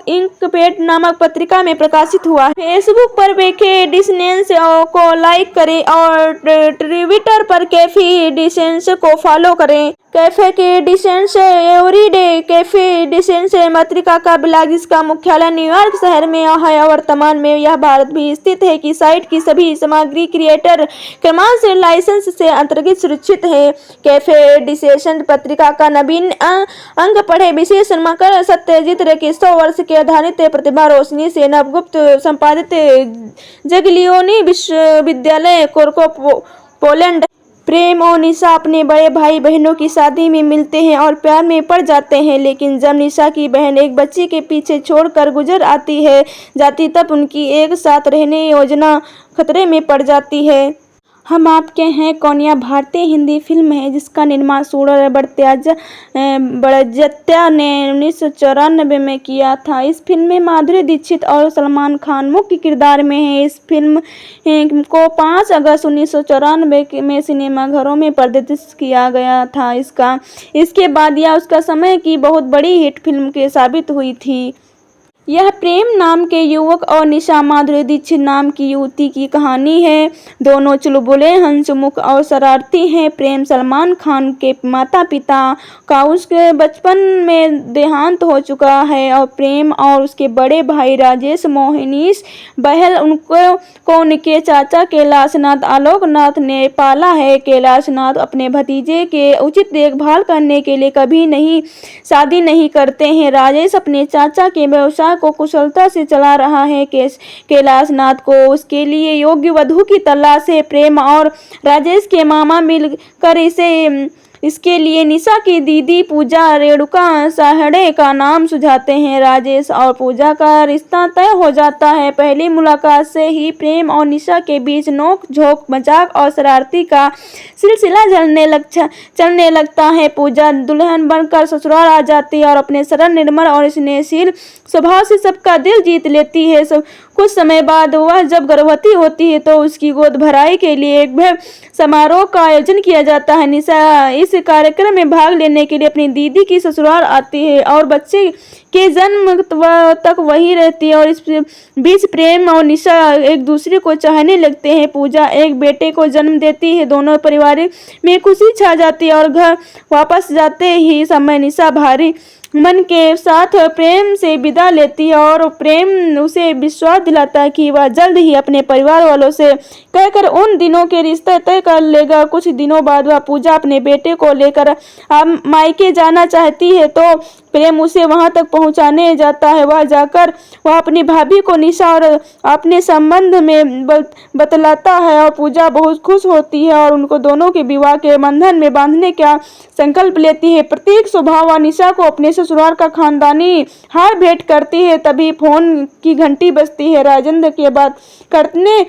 इंकपेट नामक पत्रिका में प्रकाशित हुआ है। फेसबुक पर कैफे डिसेंस को लाइक करें और ट्विटर पर कैफे डिसेंस को फॉलो करें। कैफे के डिसेंस एवरीडे कैफे डिसेंस पत्रिका का ब्लॉग, जिसका मुख्यालय न्यूयॉर्क शहर में है। वर्तमान में यह भारत भी स्थित है कि साइट की सभी सामग्री क्रिएटर क्रमांक लाइसेंस से अंतर्गत सुरक्षित है। कैफे डिसेंस पत्रिका का नवीन अंक पढ़े। विशेष मकर सत्यजीत रे के 100 वर्ष के आधारित प्रतिभा रोशनी से नवगुप्त संपादित जगलियोनी विश्वविद्यालय कोर्को पोलैंड। प्रेम और निशा अपने बड़े भाई बहनों की शादी में मिलते हैं और प्यार में पड़ जाते हैं, लेकिन जब निशा की बहन एक बच्चे के पीछे छोड़कर गुजर जाती तब उनकी एक साथ रहने योजना खतरे में पड़ जाती है। हम आपके हैं कौन यह भारतीय हिंदी फिल्म है जिसका निर्माण सूरज बड़जात्या ने 1994 में किया था। इस फिल्म में माधुरी दीक्षित और सलमान खान मुख्य किरदार में हैं। इस फिल्म को 5 अगस्त 1994 में सिनेमाघरों में प्रदर्शित किया गया था। इसके बाद यह उसका समय की बहुत बड़ी हिट फिल्म के साबित हुई थी। यह प्रेम नाम के युवक और निशा माधुरी दीक्षित नाम की युवती की कहानी है। दोनों चुलबुले, हंसमुख और शरारती हैं। प्रेम सलमान खान के माता पिता का उसके बचपन में देहांत हो चुका है और प्रेम और उसके बड़े भाई राजेश मोहनीश बहल को उनके चाचा कैलाशनाथ आलोकनाथ ने पाला है। कैलाशनाथ अपने भतीजे के उचित देखभाल करने के लिए कभी शादी नहीं करते हैं। राजेश अपने चाचा के व्यवसाय को कुशलता से चला रहा है। कैलाशनाथ को उसके लिए योग्य वधू की तलाश है। प्रेम और राजेश के मामा मिलकर इसके लिए निशा की दीदी पूजा रेणुका साहड़े का नाम सुझाते हैं। राजेश और पूजा का रिश्ता तय हो जाता है। पहली मुलाकात से ही प्रेम और निशा के बीच नोक झोंक, मजाक और शरारती का सिलसिला चलने लगता है। पूजा दुल्हन बनकर ससुराल आ जाती है और अपने सरल, निर्मल और स्नेहशील स्वभाव से सबका दिल जीत लेती है। कुछ समय बाद वह जब गर्भवती होती है तो उसकी गोद भराई के लिए एक भव्य समारोह का आयोजन किया जाता है। निशा इस कार्यक्रम में भाग लेने के लिए अपनी दीदी की ससुराल आती है और बच्चे के जन्म तक वही रहती है और इस बीच प्रेम और निशा एक दूसरे को चाहने लगते हैं। पूजा एक बेटे को जन्म देती है। दोनों परिवार में खुशी छा जाती है और घर वापस जाते ही समय निशा भारी मन के साथ प्रेम से विदा लेती है और प्रेम उसे विश्वास दिलाता है कि वह जल्द ही अपने परिवार वालों से कहकर उन दिनों के रिश्ते तय कर लेगा। कुछ दिनों बाद वह पूजा अपने बेटे को लेकर मायके जाना चाहती है तो प्रेम उसे वहां तक पहुंचाने जाता है। वह अपनी भाभी को निशा और अपने संबंध में बतलाता है और पूजा बहुत खुश होती है और उनको दोनों के विवाह के बंधन में बांधने का संकल्प लेती है। प्रतीक स्वभाव निशा को अपने ससुराल का खानदानी हार भेंट करती है। तभी फोन की घंटी बजती है। राजेंद्र के बात करने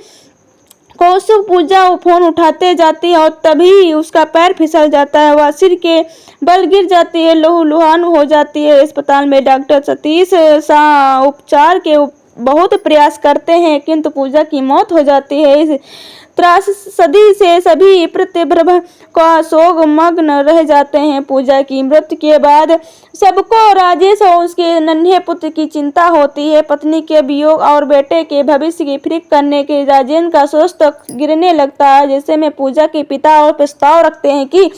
कौशिक पूजा फोन उठाते जाती है और तभी उसका पैर फिसल जाता है। वह सिर के बल गिर जाती है, लहूलुहान हो जाती है। अस्पताल में डॉक्टर सतीश शाह उपचार के बहुत प्रयास करते हैं किंतु पूजा की मौत हो जाती है। इस त्रासदी से सभी प्रतिभ्रभ का शोक मग्न रह जाते हैं। पूजा की मृत्यु के बाद सबको राजेश और उसके नन्हे पुत्र की चिंता होती है। पत्नी के वियोग और बेटे के भविष्य की फिक्र करने के राजेंद्र का सोच तक गिरने लगता है। जैसे में पूजा के पिता और प्रस्ताव रखते हैं कि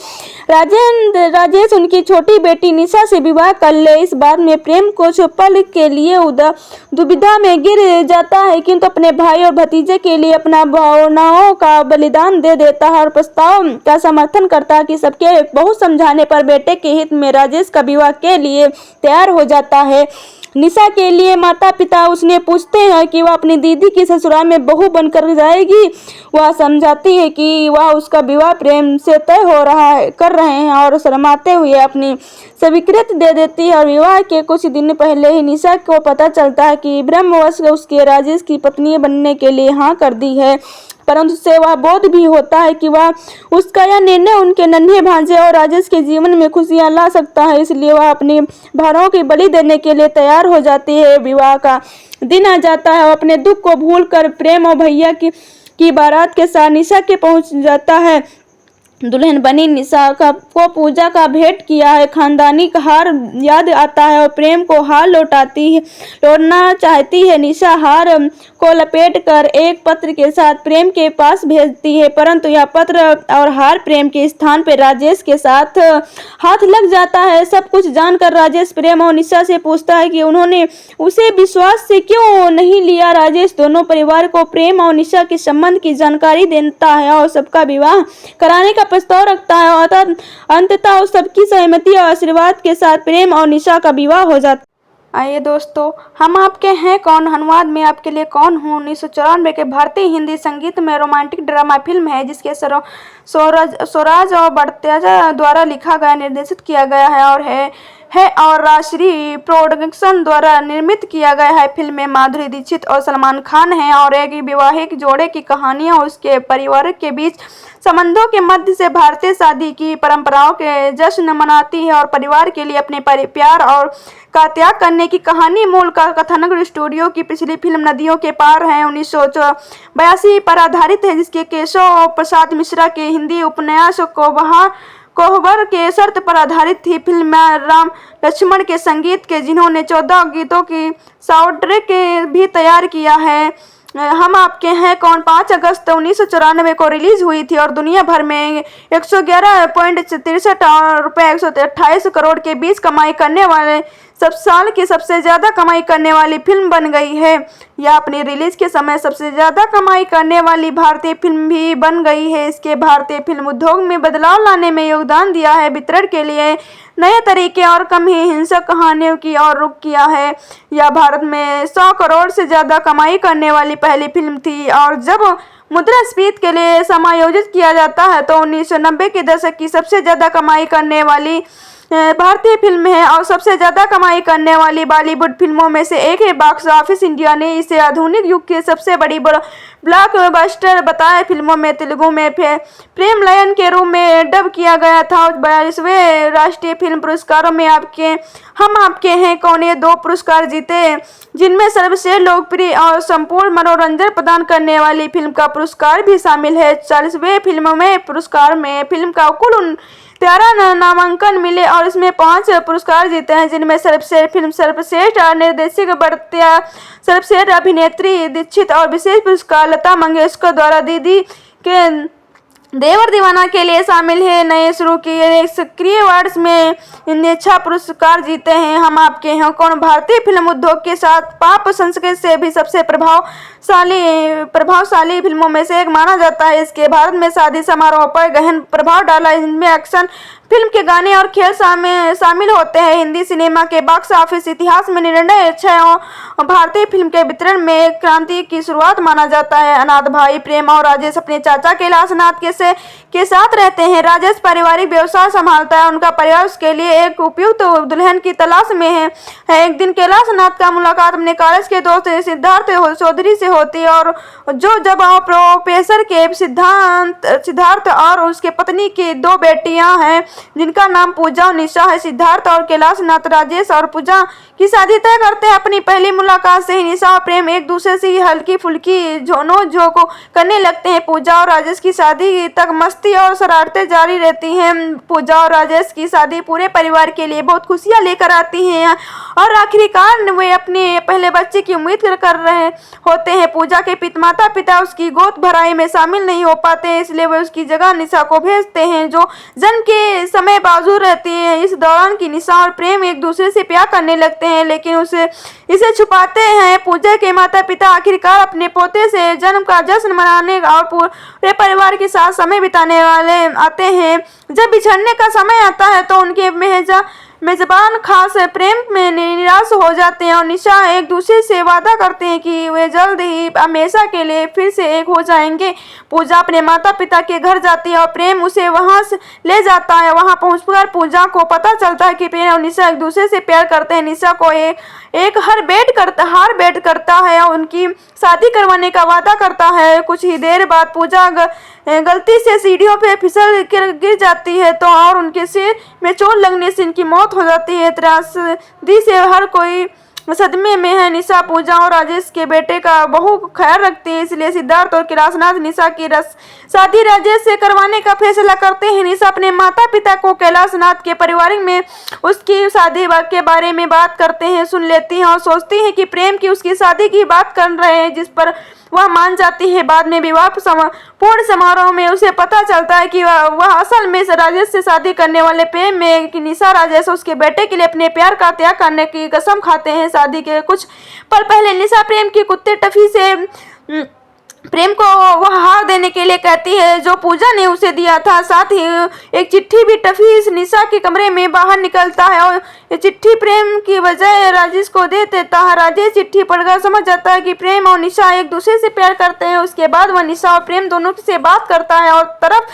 राजेश उनकी छोटी बेटी निशा से विवाह कर ले। इस बात में प्रेम कुछ पल के लिए दुविधा में गिर जाता है किंतु अपने भाई और भतीजे के लिए अपना भावनाओं का बलिदान दे देता है और प्रस्ताव का समर्थन करता है कि सबके बहुत समझाने पर बेटे के हित में राजेश का विवाह के लिए तैयार हो जाता है। निशा के लिए माता पिता उसने पूछते हैं कि वह अपनी दीदी की ससुराल में बहू बनकर जाएगी। वह समझाती है कि वह उसका विवाह प्रेम से तय कर रहे हैं और शर्माते हुए अपनी स्वीकृति दे देती है। और विवाह के कुछ दिन पहले ही निशा को पता चलता है कि ब्रह्मवश उसके राजेश की पत्नी बनने के लिए हाँ कर दी है, परंतु उससे वह बोध भी होता है कि वह उसका यह निर्णय उनके नन्हे भांजे और राजेश के जीवन में खुशियां ला सकता है। इसलिए वह अपनी भावनाओं की बलि देने के लिए तैयार हो जाती है। विवाह का दिन आ जाता है और अपने दुख को भूलकर प्रेम और भैया की बारात के साथ निशा के पहुंच जाता है। दुल्हन बनी निशा को पूजा का भेंट किया है खानदानी हार याद आता है और प्रेम को हार लौटना चाहती है। निशा हार को लपेट कर एक पत्र के साथ प्रेम के पास भेजती है, परंतु यह पत्र और हार प्रेम के स्थान पर राजेश के साथ हाथ लग जाता है। सब कुछ जानकर राजेश प्रेम और निशा से पूछता है कि उन्होंने उसे विश्वास से क्यों नहीं लिया। राजेश दोनों परिवार को प्रेम और निशा के संबंध की जानकारी देता है और सबका विवाह कराने का प्रस्ताव रखता है और अंततः सबकी सहमति और आशीर्वाद के साथ प्रेम और निशा का विवाह हो जाता है। आइए दोस्तों, हम आपके हैं कौन अनुवाद में आपके लिए कौन हूँ 1994 के भारतीय हिंदी संगीत में रोमांटिक ड्रामा फिल्म है जिसके स्वराज और बड़त्याजा द्वारा लिखा गया, निर्देशित किया गया है और राजश्री प्रोडक्शन द्वारा निर्मित किया गया है। फिल्म में माधुरी दीक्षित और सलमान खान हैं और एक विवाहिक जोड़े की कहानी और उसके परिवार के बीच संबंधों के मध्य से भारतीय शादी की परंपराओं के जश्न मनाती है और परिवार के लिए अपने प्यार और का त्याग करने की कहानी। मूल का कथानक स्टूडियो की पिछली फिल्म नदियों के पार है 1982 पर आधारित है, जिसके केशव प्रसाद मिश्रा के हिंदी उपन्यास कोहबर के शर्त पर आधारित थी। फिल्म में राम लक्ष्मण के संगीत के जिन्होंने 14 गीतों की साउंड ट्रैक भी तैयार किया है। हम आपके हैं कौन 5 अगस्त 1994 को रिलीज हुई थी और दुनिया भर में 111.63 रुपये 128 करोड़ के बीच कमाई करने वाले सब साल की सबसे ज्यादा कमाई करने वाली फिल्म बन गई है। यह अपनी रिलीज के समय सबसे ज्यादा कमाई करने वाली भारतीय फिल्म भी बन गई है। इसके भारतीय फिल्म उद्योग में बदलाव लाने में योगदान दिया है, वितरण के लिए नए तरीके और कम ही हिंसक कहानियों की ओर रुख किया है। यह भारत में 100 करोड़ से ज्यादा कमाई करने वाली पहली फिल्म थी और जब मुद्रास्फीति के लिए समायोजित किया जाता है तो 1990 के दशक की सबसे ज्यादा कमाई करने वाली भारतीय फिल्म है और सबसे ज्यादा कमाई करने वाली बॉलीवुड फिल्मों में से एक है। बॉक्स ऑफिस इंडिया ने इसे आधुनिक युग की सबसे बड़ी ब्लॉकबस्टर बताया। फिल्मों में तेलुगु में प्रेम लयन के रूप में डब किया गया था। 42वें राष्ट्रीय फिल्म पुरस्कारों में हम आपके हैं कौन ने 2 पुरस्कार जीते, जिनमें सर्वश्रेष्ठ लोकप्रिय और संपूर्ण मनोरंजन प्रदान करने वाली फिल्म का पुरस्कार भी शामिल है। 40वें फिल्म में पुरस्कार में फिल्म का कुल 13 नामांकन मिले और इसमें 5 पुरस्कार जीते हैं, जिनमें सर्वश्रेष्ठ फिल्म, सर्वश्रेष्ठ निर्देशक बड़त्या, सर्वश्रेष्ठ अभिनेत्री दीक्षित और विशेष पुरस्कार लता मंगेशकर द्वारा दीदी के देवर दीवाना के लिए शामिल है। नए शुरू किए सक्रिय अवार्ड्स में इन्हें 6 पुरस्कार जीते हैं। हम आपके हैं कौन भारतीय फिल्म उद्योग के साथ पॉप संस्कृति से भी सबसे प्रभावशाली फिल्मों में से एक माना जाता है। इसके भारत में शादी समारोह पर गहन प्रभाव डाला। इनमें एक्शन फिल्म के गाने और खेल शामिल होते हैं। हिंदी सिनेमा के बॉक्स ऑफिस इतिहास में निर्णय भारतीय फिल्म के वितरण में एक क्रांति की शुरुआत माना जाता है। अनाथ भाई प्रेम और राजेश अपने चाचा कैलाशनाथ के साथ रहते हैं। राजेश पारिवारिक व्यवसाय संभालता है। उनका परिवार उसके लिए एक उपयुक्त दुल्हन की तलाश में है। एक दिन कैलाशनाथ का मुलाकात अपने कॉलेज के दोस्त सिद्धार्थ चौधरी से होती है, और जो जब प्रोफेसर के सिद्धार्थ और उसके पत्नी की 2 बेटियां हैं जिनका नाम पूजा और निशा है। सिद्धार्थ और कैलाशनाथ राजेश और पूजा की शादी तय करते हैं। अपनी पहली मुलाकात से ही निशा और प्रेम एक दूसरे से हल्की फुल्की नोक-झोंक करने लगते हैं। पूजा और राजेश की शादी तक मस्ती और शरारतें जारी रहती हैं। पूजा और राजेश की शादी पूरे परिवार के लिए बहुत खुशियां लेकर आती है और आखिरकार वे अपने पहले बच्चे की उम्मीद कर रहे होते हैं। पूजा के माता पिता उसकी गोद भराई में शामिल नहीं हो पाते हैं, इसलिए वे उसकी जगह निशा को भेजते हैं जो जन्म के समय बावजूद रहती है। इस दौरान की निशा और प्रेम एक दूसरे से प्यार करने लगते हैं, लेकिन इसे छुपाते हैं। पूजा के माता पिता आखिरकार अपने पोते से जन्म का जश्न मनाने और पूरे परिवार के साथ समय बिताने वाले आते हैं। जब बिछड़ने का समय आता है तो उनके मेजबान खास प्रेम में निराश हो जाते हैं और निशा एक दूसरे से वादा करते हैं कि वे जल्द ही हमेशा के लिए फिर से एक हो जाएंगे। पूजा अपने माता पिता के घर जाती है और प्रेम उसे वहां से ले जाता है। वहां पहुंचकर पूजा को पता चलता है कि प्रेम और निशा एक दूसरे से प्यार करते हैं। निशा को एक हार बेट करता है और उनकी शादी करवाने का वादा करता है। कुछ ही देर बाद पूजा गलती से सीढ़ियों पे फिसल गिर जाती है तो और उनके सिर में चोट लगने से इनकी मौत हो जाती है। त्रासदी से हर कोई सदमे में है। निशा पूजा और राजेश के बेटे का बहुत ख्याल रखती है, इसलिए सिद्धार्थ और कैलाशनाथ निशा की शादी राजेश से करवाने का फैसला करते हैं। निशा अपने माता पिता को कैलाशनाथ के परिवार में उसकी शादी के बारे में बात करते हैं सुन लेती है और सोचती है कि प्रेम की उसकी शादी की बात कर रहे हैं, जिस पर वह मान जाती है। बाद में विवाह पूर्ण समारोह में उसे पता चलता है कि वह असल में राजेश से शादी करने वाले प्रेम में कि निशा राजेश उसके बेटे के लिए अपने प्यार का त्याग करने की कसम खाते हैं। शादी के कुछ पल पहले निशा प्रेम की कुत्ते टफी से प्रेम को वह हार देने के लिए कहती है जो पूजा ने उसे दिया था। साथ ही एक चिट्ठी भी टफी इस निशा के कमरे में बाहर निकलता है और ये चिट्ठी प्रेम की बजाय राजेश को दे देता है। राजेश चिट्ठी पढ़कर समझ जाता है कि प्रेम और निशा एक दूसरे से प्यार करते हैं। उसके बाद वह निशा और प्रेम दोनों से बात करता है और तरफ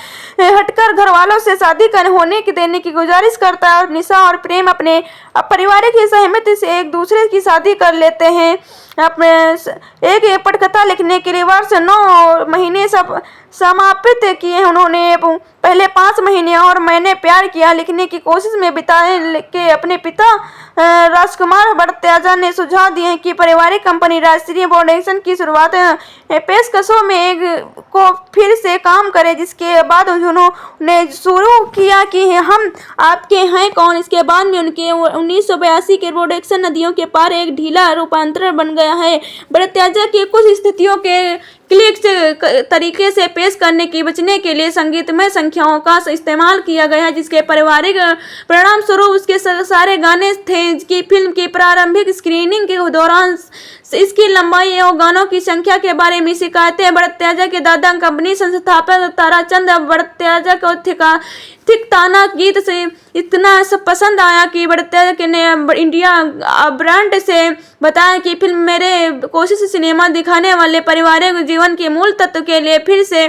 हटकर घर वालों से शादी होने की देने की गुजारिश करता है और निशा और प्रेम अपने पारिवारिक सहमति से एक दूसरे की शादी कर लेते हैं। अपने एक पटकथा लिखने के लिए वर्ष 9 महीने समापित किए। उन्होंने पहले 5 महीने और मैंने प्यार किया लिखने की कोशिश में बिताए के अपने पिता राजकुमार भट्टाचार्य ने सुझाव दिए कि पारिवारिक कंपनी राष्ट्रीय प्रोडक्शन की शुरुआत पेशकशों में को फिर से काम करे, जिसके बाद उन्होंने शुरू किया कि हम आपके हैं कौन। इसके बाद में उनके 1982 के प्रोडक्शन नदियों के पार एक ढीला रूपांतरण बन गया है। भट्टाचार्य की कुछ स्थितियों के क्लिक तरीके से पेश करने की बचने के लिए संगीतमय संख्याओं का इस्तेमाल किया गया है, जिसके पारिवारिक परिणाम स्वरूप उसके सारे गाने थे कि फिल्म की प्रारंभिक स्क्रीनिंग के दौरान इसकी लंबाई और गानों की संख्या के बारे में शिकायतें भट्टाचार्य के दादा कंपनी संस्थापक ताराचंद भट्टाचार्य को थिकताना गीत से इतना पसंद आया कि भट्टाचार्य ने इंडिया ब्रांड से बताया कि फिल्म मेरे कोशिश सिनेमा दिखाने वाले पारिवारिक जीवन के मूल तत्व के लिए फिर से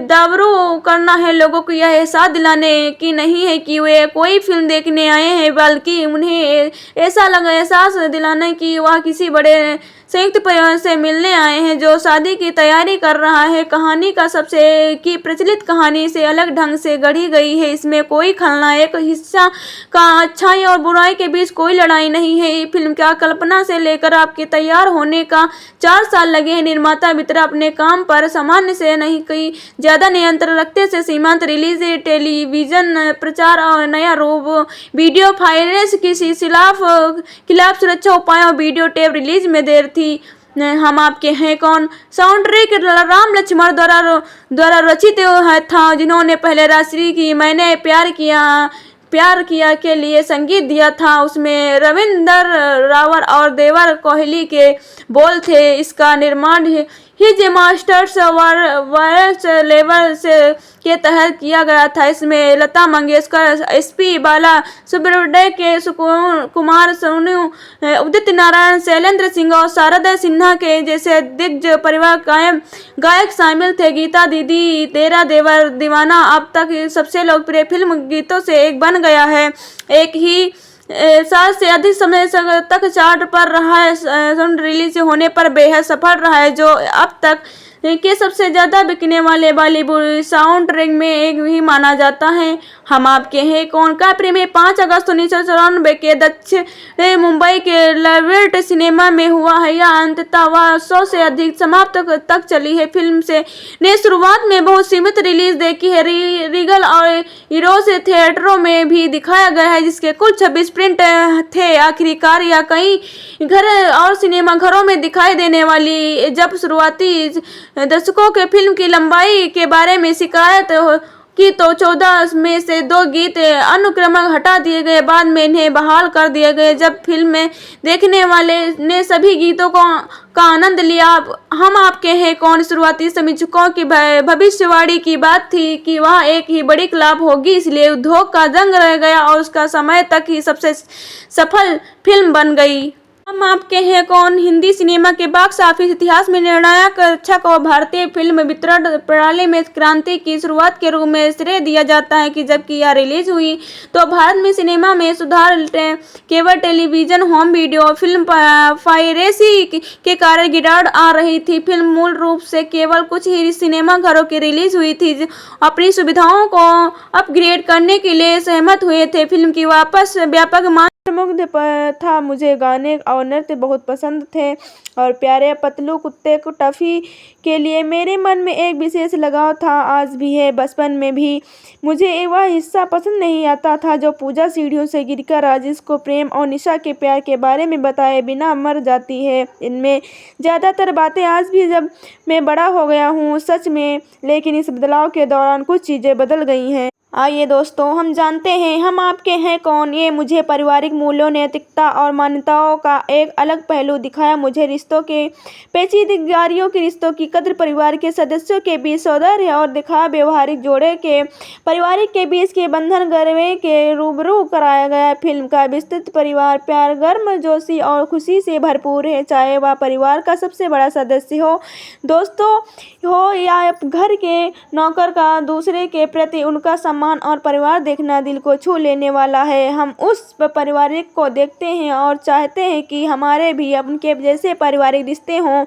दावरू करना है। लोगों को यह एहसास दिलाने की नहीं है कि वे कोई फिल्म देखने आए हैं, बल्कि उन्हें एहसास दिलाने की वह किसी बड़े संयुक्त परिवार से मिलने आए हैं जो शादी की तैयारी कर रहा है। कहानी का सबसे की प्रचलित कहानी से अलग ढंग से गढ़ी गई है। इसमें कोई खलनायक हिस्सा का अच्छाई और बुराई के बीच कोई लड़ाई नहीं है। फिल्म की कल्पना से लेकर आपके तैयार होने का 4 साल लगे हैं। निर्माता मित्रा अपने काम पर सामान्य से नहीं कई ज्यादा नियंत्रण रखते से सीमांत रिलीज, टेलीविजन प्रचार और नया रूप, वीडियो फाइलेंस की खिलाफ सुरक्षा उपायों और वीडियो टेप रिलीज में देर थी। हम आपके हैं कौन साउंड ट्रैक राम लक्ष्मण द्वारा रचित था, जिन्होंने पहले रात्रि की मैंने प्यार किया के लिए संगीत दिया था। उसमें रविंदर रावल और देवर कोहली के बोल थे। इसका निर्माण हिज मास्टर्स वायरस लेवल से के तहत किया गया था। इसमें लता मंगेशकर, SP बाला सुब्रमण्यम के कुमार सोनू, उदित नारायण, शैलेंद्र सिंह और शारदा सिन्हा के जैसे दिग्गज परिवार गायक शामिल थे। गीता दीदी तेरा देवर दीवाना अब तक सबसे लोकप्रिय फिल्म गीतों से एक बन गया है। एक ही साल से अधिक समय तक चार्ट पर रहा है। रिलीज होने पर बेहद सफल रहा है, जो अब तक के सबसे ज्यादा बिकने वाले बॉलीवुड साउंड ट्रैक में एक ही माना जाता है। हम आपके हैं कौन का प्रीमियर 5 अगस्त 1994 के दक्षिण मुंबई के लवेट सिनेमा में हुआ है। यह अंततः 100 से अधिक समाप्त तक चली है। फिल्म से ने शुरुआत में बहुत सीमित रिलीज देखी है। रीगल और इरोस थिएटरों में भी दिखाया गया है, जिसके कुल 26 प्रिंट थे। आखिरकार यह कई घर और सिनेमा घरों में दिखाई देने वाली जब शुरुआती दर्शकों के फिल्म की लंबाई के बारे में शिकायत की तो 14 में से 2 गीत अनुक्रमक हटा दिए गए। बाद में इन्हें बहाल कर दिए गए जब फिल्म में देखने वाले ने सभी गीतों का आनंद लिया। हम आपके हैं कौन शुरुआती समीक्षकों की भविष्यवाणी की बात थी कि वह एक ही बड़ी क्लब होगी, इसलिए उद्योग का जंग रह गया और उसका समय तक ही सबसे सफल फिल्म बन गई। हम आपके हैं कौन हिंदी सिनेमा के बॉक्स ऑफिस इतिहास में निर्णायक क्षक और भारतीय फिल्म वितरण प्रणाली में क्रांति की शुरुआत के रूप में श्रेय दिया जाता है कि जबकि यह रिलीज हुई तो भारत में सिनेमा में सुधार केवल television, home video, film piracy के कारण गिरावट आ रही थी। फिल्म मूल रूप से केवल कुछ ही सिनेमा घरों की रिलीज हुई थी, अपनी सुविधाओं को अपग्रेड करने के लिए सहमत हुए थे। फिल्म की वापस व्यापक मुग्ध था। मुझे गाने और नृत्य बहुत पसंद थे और प्यारे पतलू कुत्ते को टफी के लिए मेरे मन में एक विशेष लगाव था, आज भी है। बचपन में भी मुझे वह हिस्सा पसंद नहीं आता था जो पूजा सीढ़ियों से गिरकर राजेश को प्रेम और निशा के प्यार के बारे में बताए बिना मर जाती है। इनमें ज़्यादातर बातें आज भी जब मैं बड़ा हो गया हूँ सच में, लेकिन इस बदलाव के दौरान कुछ चीज़ें बदल गई हैं। आइए दोस्तों हम जानते हैं हम आपके हैं कौन। ये मुझे पारिवारिक मूल्यों, नैतिकता और मान्यताओं का एक अलग पहलू दिखाया। मुझे रिश्तों के पेचीदगियों की रिश्तों की कद्र, परिवार के सदस्यों के बीच सौंदर्य और दिखा व्यवहारिक जोड़े के पारिवारिक के बीच के बंधन गर्वे के रूबरू कराया गया। फिल्म का विस्तृत परिवार प्यार, गर्मजोशी और खुशी से भरपूर है, चाहे वह परिवार का सबसे बड़ा सदस्य हो, दोस्तों हो या घर के नौकर का। दूसरे के प्रति उनका सम्मान और परिवार देखना दिल को छू लेने वाला है। हम उस पारिवारिक को देखते हैं और चाहते हैं कि हमारे भी उनके जैसे पारिवारिक रिश्ते हों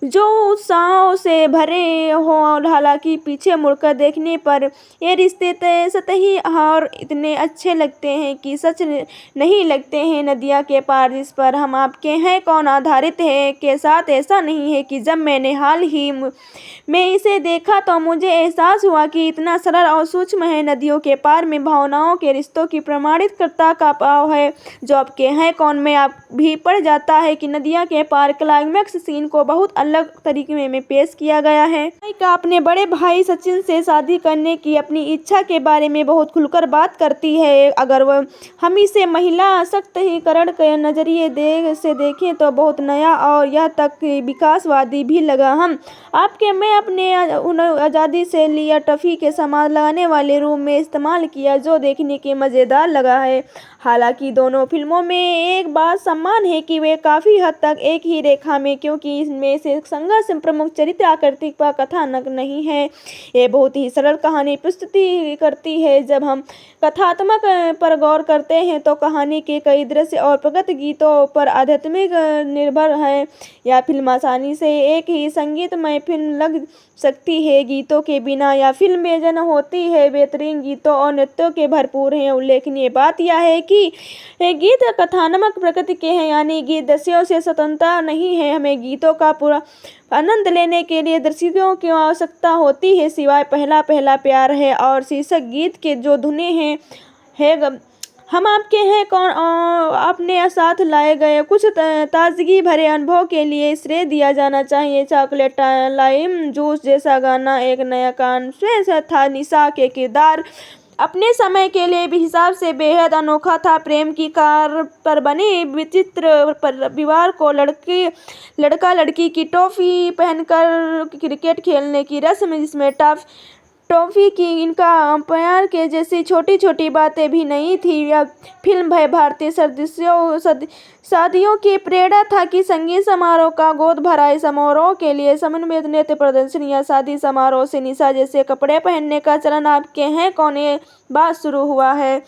जो उत्साह से भरे हों। और हालांकि पीछे मुड़कर देखने पर ये रिश्ते सतही और इतने अच्छे लगते हैं कि सच नहीं लगते हैं। नदिया के पार जिस पर हम आपके हैं कौन आधारित है के साथ ऐसा नहीं है कि जब मैंने हाल ही में इसे देखा तो मुझे एहसास हुआ कि इतना सरल और सूक्ष्म है। नदियों के पार में भावनाओं के रिश्तों की प्रमाणितता का भाव है जो आपके हैं कौन में आप भी पड़ जाता है कि नदिया के पार क्लाइमैक्स सीन को बहुत अलग तरीके में पेश किया गया है। नायिका अपने बड़े भाई सचिन से शादी करने की अपनी इच्छा के बारे में बहुत खुलकर बात करती है। अगर वह हम इसे महिला सशक्तिकरण के नजरिए से देखें तो बहुत नया और यह तक विकासवादी भी लगा। हम आपके मैं अपने आज़ादी से लिया टफी के सामान लगाने वाले रूम में इस्तेमाल किया जो देखने के मज़ेदार लगा है। हालांकि दोनों फिल्मों में एक बात समान है कि वे काफ़ी हद तक एक ही रेखा में, क्योंकि इसमें से संघर्ष प्रमुख चरित्र आकृति का कथानक नहीं है। ये बहुत ही सरल कहानी प्रस्तुति करती है। जब हम कथात्मक पर गौर करते हैं तो कहानी के कई दृश्य और प्रगत गीतों पर आध्यात्मिक निर्भर है। यह फिल्म आसानी से एक ही संगीतमय फिल्म लग सकती है। गीतों के बिना यह फिल्म बेजन होती है। बेहतरीन गीतों और नृत्यों के भरपूर हैं। उल्लेखनीय बात यह है कि गीत कथात्मक प्रकृति के हैं, यानी गीत दृश्यों से स्वतंत्र नहीं है। हमें गीतों का पूरा आनंद लेने के लिए दृश्यों की आवश्यकता होती है, सिवाय पहला पहला प्यार है और शीर्षक गीत के जो धुनें हैं हम आपके हैं कौन अपने साथ लाए गए कुछ ताजगी भरे अनुभव के लिए श्रेय दिया जाना चाहिए। चॉकलेट लाइम जूस जैसा गाना एक नया कॉन्फ्रेंस था। निशा के किरदार अपने समय के लिए भी हिसाब से बेहद अनोखा था। प्रेम की कार पर बनी विचित्र परिवार को लड़का लड़की की टॉफी पहनकर क्रिकेट खेलने की रस्म, जिसमें टॉफी की इनका प्यार के जैसी छोटी छोटी बातें भी नहीं थी। यह फिल्म है भारतीय शादियों की प्रेरणा था कि संगीत समारोह का गोद भराई समारोह के लिए समन्वित नृत्य प्रदर्शन या शादी समारोह से निशा जैसे कपड़े पहनने का चलन आपके हैं कौन ये बात शुरू हुआ है।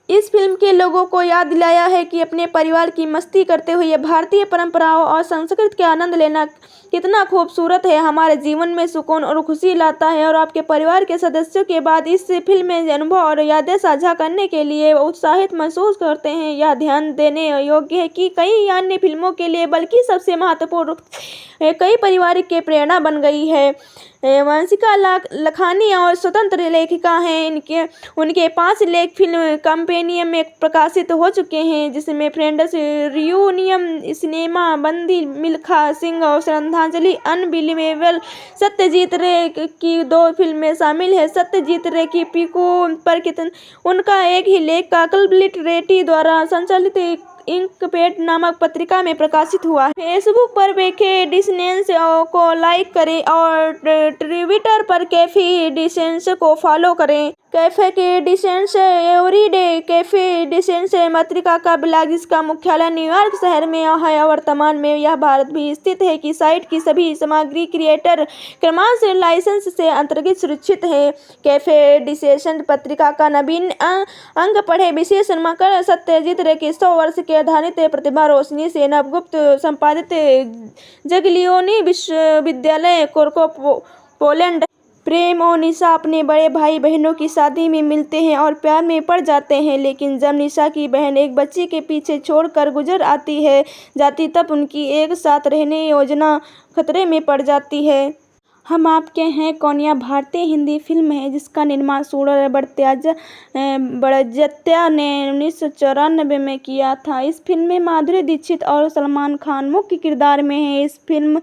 इस फिल्म के लोगों को याद दिलाया है कि अपने परिवार की मस्ती करते हुए भारतीय परंपराओं और संस्कृति के आनंद लेना कितना खूबसूरत है, हमारे जीवन में सुकून और खुशी लाता है। और आपके परिवार के सदस्यों के बाद इस फिल्म में अनुभव और यादें साझा करने के लिए उत्साहित महसूस करते हैं। यह ध्यान देने योग्य है कि कई अन्य फिल्मों के लिए बल्कि सबसे महत्वपूर्ण कई पारिवारिक के प्रेरणा बन गई है। वंशिका लखानी और स्वतंत्र लेखिका हैं। उनके 5 लेख फिल्म कंपेनियन में प्रकाशित हो चुके हैं, जिसमें फ्रेंड्स रियूनियन, सिनेमा, बंदी, मिल्खा सिंह और श्रद्धांजलि अनबिलीवेबल। सत्यजीत रे की 2 फिल्में शामिल हैं। सत्यजीत रे की पीकू पर उनका एक ही लेख काकल लिटरेरी द्वारा संचालित इंकपैड नामक पत्रिका में प्रकाशित हुआ है। फेसबुक पर कैफे डिसेंस को लाइक करें और ट्विटर पर कैफे डिसेंस को फॉलो करें। कैफे के डिसेंस एवरीडे कैफे डिसेंस पत्रिका का ब्लॉग, जिसका मुख्यालय न्यूयॉर्क शहर में है, वर्तमान में यह भारत भी स्थित है, कि साइट की सभी सामग्री क्रिएटर क्रमांक लाइसेंस से अंतर्गत सुरक्षित है। कैफे डिसेंस पत्रिका का नवीन अंक पढ़े। विशेष मकर सत्यजीत रे की 100 वर्ष के आधारित प्रतिभा रोशनी से नवगुप्त संपादित जगलियोनी विश्वविद्यालय कोर्को पोलैंड। प्रेम और निशा अपने बड़े भाई बहनों की शादी में मिलते हैं और प्यार में पड़ जाते हैं, लेकिन जब निशा की बहन एक बच्चे के पीछे छोड़कर गुजर जाती तब उनकी एक साथ रहने योजना खतरे में पड़ जाती है। हम आपके हैं कौन यह भारतीय हिंदी फिल्म है, जिसका निर्माण सूरज बड़जात्या ने 1994 में किया था। इस फिल्म में माधुरी दीक्षित और सलमान खान मुख्य किरदार में हैं। इस फिल्म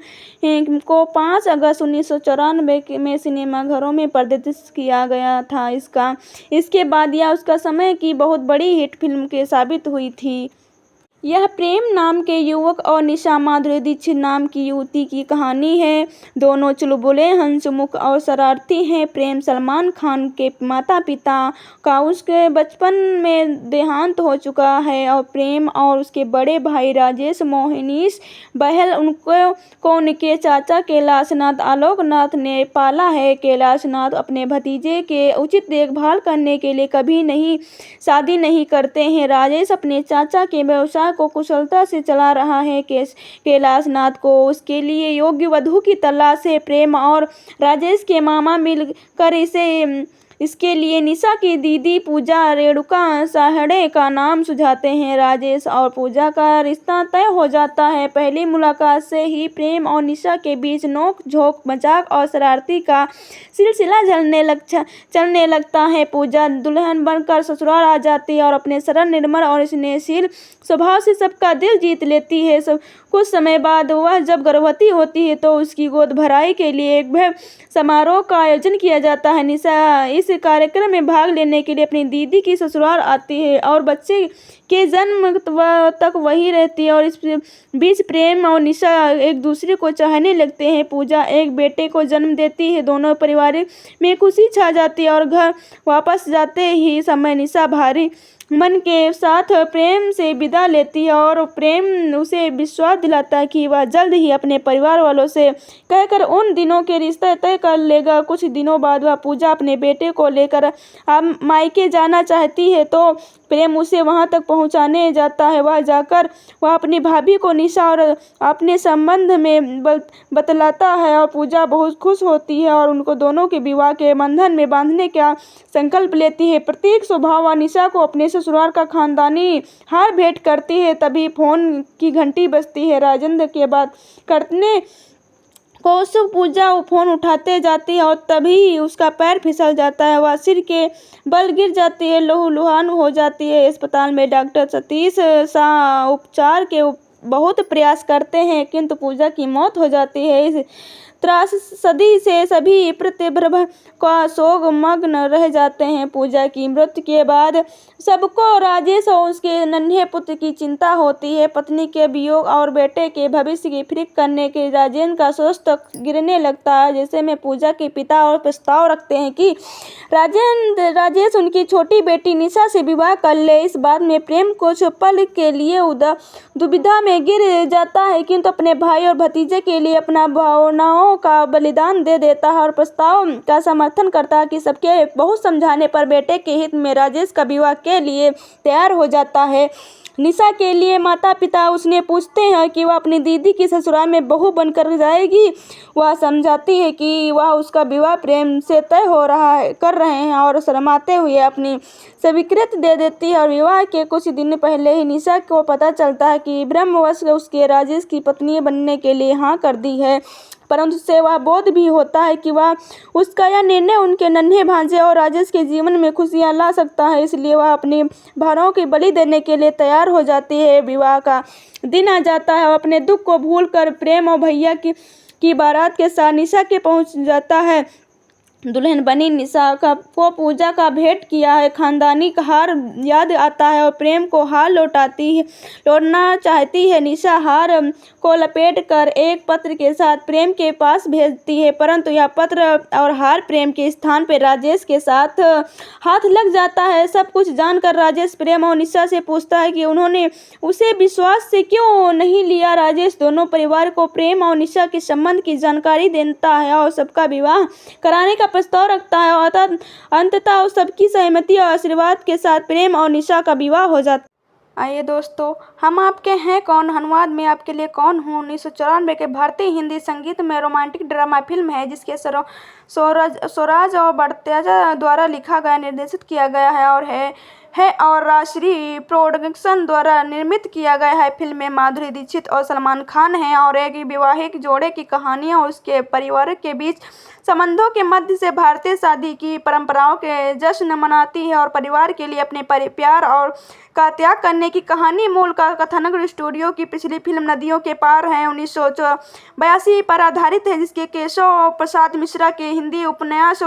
को 5 अगस्त 1994 में सिनेमाघरों में प्रदर्शित किया गया था। इसके बाद यह उसका समय की बहुत बड़ी हिट फिल्म के साबित हुई थी। यह प्रेम नाम के युवक और निशा माधुरी दीक्षित नाम की युवती की कहानी है। दोनों चुलबुले, हंसमुख और शरारती हैं। प्रेम सलमान खान के माता पिता का उसके बचपन में देहांत हो चुका है और प्रेम और उसके बड़े भाई राजेश मोहनीश बहल को उनके चाचा कैलाशनाथ आलोकनाथ ने पाला है। कैलाशनाथ अपने भतीजे के उचित देखभाल करने के लिए कभी शादी नहीं करते हैं। राजेश अपने चाचा के व्यवसाय को कुशलता से चला रहा है। कैलाशनाथ को उसके लिए योग्य वधू की तलाश है। प्रेम और राजेश के मामा मिलकर इसके लिए निशा की दीदी पूजा रेणुका साहड़े का नाम सुझाते हैं। राजेश और पूजा का रिश्ता तय हो जाता है। पहली मुलाकात से ही प्रेम और निशा के बीच नोक झोंक, मजाक और शरारती का सिलसिला चलने लगता है। पूजा दुल्हन बनकर ससुराल आ जाती है और अपने सरल, निर्मल और स्नेहशील स्वभाव से सबका दिल जीत लेती है। कुछ समय बाद वह जब गर्भवती होती है तो उसकी गोद भराई के लिए एक भव्य समारोह का आयोजन किया जाता है। निशा इस कार्यक्रम में भाग लेने के लिए अपनी दीदी की ससुराल आती है और बच्चे के जन्म तक वही रहती है और इस बीच प्रेम और निशा एक दूसरे को चाहने लगते हैं। पूजा एक बेटे को जन्म देती है। दोनों परिवार में खुशी छा जाती है और घर वापस जाते ही समय निशा भारी मन के साथ प्रेम से विदा लेती है और प्रेम उसे विश्वास दिलाता है कि वह जल्द ही अपने परिवार वालों से कहकर उन दिनों के रिश्ते तय कर लेगा। कुछ दिनों बाद वह पूजा अपने बेटे को लेकर मायके जाना चाहती है तो प्रेम उसे वहां तक पहुंचाने जाता है। वह अपनी भाभी को निशा और अपने संबंध में बतलाता है और पूजा बहुत खुश होती है और उनको दोनों के विवाह के बंधन में बांधने का संकल्प लेती है। प्रतीक स्वभाव व निशा को अपने ससुराल का खानदानी हार भेंट करती है। तभी फोन की घंटी बजती है। राजेंद्र के बात करने कौशल पूजा फोन उठाते जाती है और तभी उसका पैर फिसल जाता है। वह सिर के बल गिर जाती है, लहूलुहान हो जाती है। अस्पताल में डॉक्टर सतीश शाह उपचार के बहुत प्रयास करते हैं किंतु पूजा की मौत हो जाती है। इस त्रासदी से सभी प्रतिभा का शोक मग्न रह जाते हैं। पूजा की मृत्यु के बाद सबको राजेश और उसके नन्हे पुत्र की चिंता होती है। पत्नी के वियोग और बेटे के भविष्य की फिक्र करने के राजेंद्र का स्वस्थ गिरने लगता है। जैसे में पूजा के पिता और प्रस्ताव रखते हैं कि राजेश उनकी छोटी बेटी निशा से विवाह कर ले। इस बात में प्रेम कुछ पल के लिए दुविधा में गिर जाता है किंतु अपने भाई और भतीजे के लिए अपना भावनाओं सपनों का बलिदान दे देता है और प्रस्ताव का समर्थन करता है कि सबके बहुत समझाने पर बेटे के हित में राजेश का विवाह के लिए तैयार हो जाता है। निशा के लिए माता पिता उसने पूछते हैं कि वह अपनी दीदी की ससुराल में बहू बनकर जाएगी। वह समझाती है कि वह उसका विवाह प्रेम से तय कर रहे हैं और शर्माते हुए अपनी स्वीकृति दे देती है। और विवाह के कुछ दिन पहले ही निशा को पता चलता है कि ब्रह्मवश उसके राजेश की पत्नी बनने के लिए हाँ कर दी है, परंतु उसे वह बोध भी होता है कि वह उसका यह निर्णय उनके नन्हे भांजे और राजेश के जीवन में खुशियां ला सकता है, इसलिए वह अपनी भावनाओं की बलि देने के लिए तैयार हो जाती है। विवाह का दिन आ जाता है और अपने दुख को भूलकर प्रेम और भैया की बारात के साथ निशा के पहुंच जाता है। दुल्हन बनी निशा को पूजा का भेंट किया है खानदानी का हार याद आता है और प्रेम को हार लौटना चाहती है। निशा हार को लपेट कर एक पत्र के साथ प्रेम के पास भेजती है, परंतु यह पत्र और हार प्रेम के स्थान पर राजेश के साथ हाथ लग जाता है। सब कुछ जानकर राजेश प्रेम और निशा से पूछता है कि उन्होंने उसे विश्वास से क्यों नहीं लिया। राजेश दोनों परिवार को प्रेम और निशा के संबंध की जानकारी देता है और सबका विवाह कराने का प्रस्ताव रखता है और अंततः सबकी सहमति और आशीर्वाद के साथ प्रेम और निशा का विवाह हो जाता है। आइए दोस्तों, हम आपके हैं कौन अनुवाद में आपके लिए कौन हूँ 1994 के भारतीय हिंदी संगीत में रोमांटिक ड्रामा फिल्म है, जिसके स्वराज और भट्टाचार्य द्वारा लिखा गया, निर्देशित किया गया है और राजश्री प्रोडक्शन द्वारा निर्मित किया गया है। फिल्म में माधुरी दीक्षित और सलमान खान हैं और एक वैवाहिक जोड़े की कहानियाँ उसके परिवार के बीच संबंधों के मध्य से भारतीय शादी की परंपराओं के जश्न मनाती है और परिवार के लिए अपने प्यार और का त्याग करने की कहानी। मूल का कथानक स्टूडियो की पिछली फिल्म नदियों के पार है 1982 पर आधारित है, जिसके केशव प्रसाद मिश्रा के हिंदी उपन्यास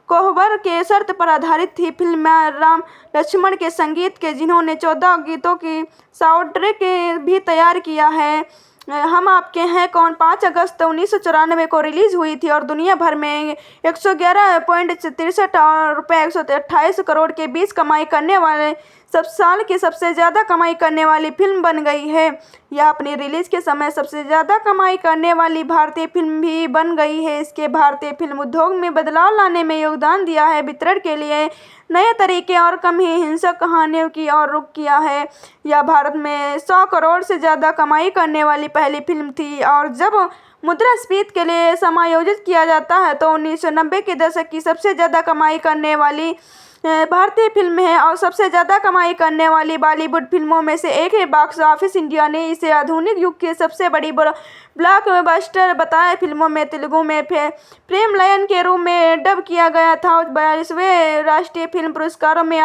कोहबर के शर्त पर आधारित थी। फिल्म में राम लक्ष्मण के संगीत के जिन्होंने 14 गीतों की साउंडट्रैक भी तैयार किया है। हम आपके हैं कौन 5 अगस्त 1994 को रिलीज हुई थी और दुनिया भर में 111.63 रुपये 128 करोड़ के बीच कमाई करने वाले साल की सबसे ज़्यादा कमाई करने वाली फिल्म बन गई है। यह अपनी रिलीज के समय सबसे ज़्यादा कमाई करने वाली भारतीय फिल्म भी बन गई है। इसके भारतीय फिल्म उद्योग में बदलाव लाने में योगदान दिया है, वितरण के लिए नए तरीके और कम ही हिंसक कहानियों की ओर रुख किया है। यह भारत में 100 करोड़ से ज़्यादा कमाई करने वाली पहली फिल्म थी और जब मुद्रास्फीति के लिए समायोजित किया जाता है तो 1990 के दशक की सबसे ज़्यादा कमाई करने वाली भारतीय फिल्म है और सबसे ज़्यादा कमाई करने वाली बॉलीवुड फिल्मों में से एक है। बॉक्स ऑफिस इंडिया ने इसे आधुनिक युग की सबसे बड़ी ब्लॉकबस्टर बताया। फिल्मों में तेलुगु में प्रेम लयन के रूप में डब किया गया था। 42वें राष्ट्रीय फिल्म पुरस्कारों में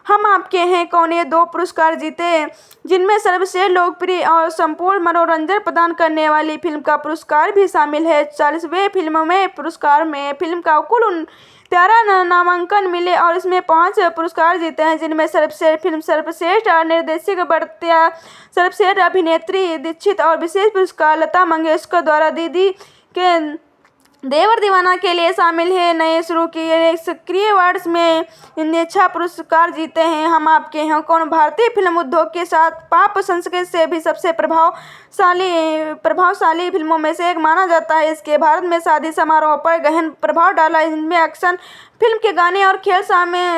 हम आपके हैं कौन ने 2 पुरस्कार जीते, जिनमें सर्वश्रेष्ठ लोकप्रिय और संपूर्ण मनोरंजन प्रदान करने वाली फिल्म का पुरस्कार भी शामिल है। 40वें फिल्म में पुरस्कार में फिल्म का कुल 13 नामांकन मिले और इसमें 5 पुरस्कार जीते हैं, जिनमें सर्वश्रेष्ठ फिल्म, सर्वश्रेष्ठ निर्देशक बढ़तिया, सर्वश्रेष्ठ अभिनेत्री दीक्षित और विशेष पुरस्कार लता मंगेशकर द्वारा दीदी के देवर दीवाना के लिए शामिल है। नए शुरू किए सक्रिय अवार्ड्स में इन्हें 6 पुरस्कार जीते हैं। हम आपके हैं कौन भारतीय फिल्म उद्योग के साथ पॉप संस्कृति से भी सबसे प्रभावशाली फिल्मों में से एक माना जाता है। इसके भारत में शादी समारोह पर गहन प्रभाव डाला, इनमें एक्शन फिल्म के गाने और खेल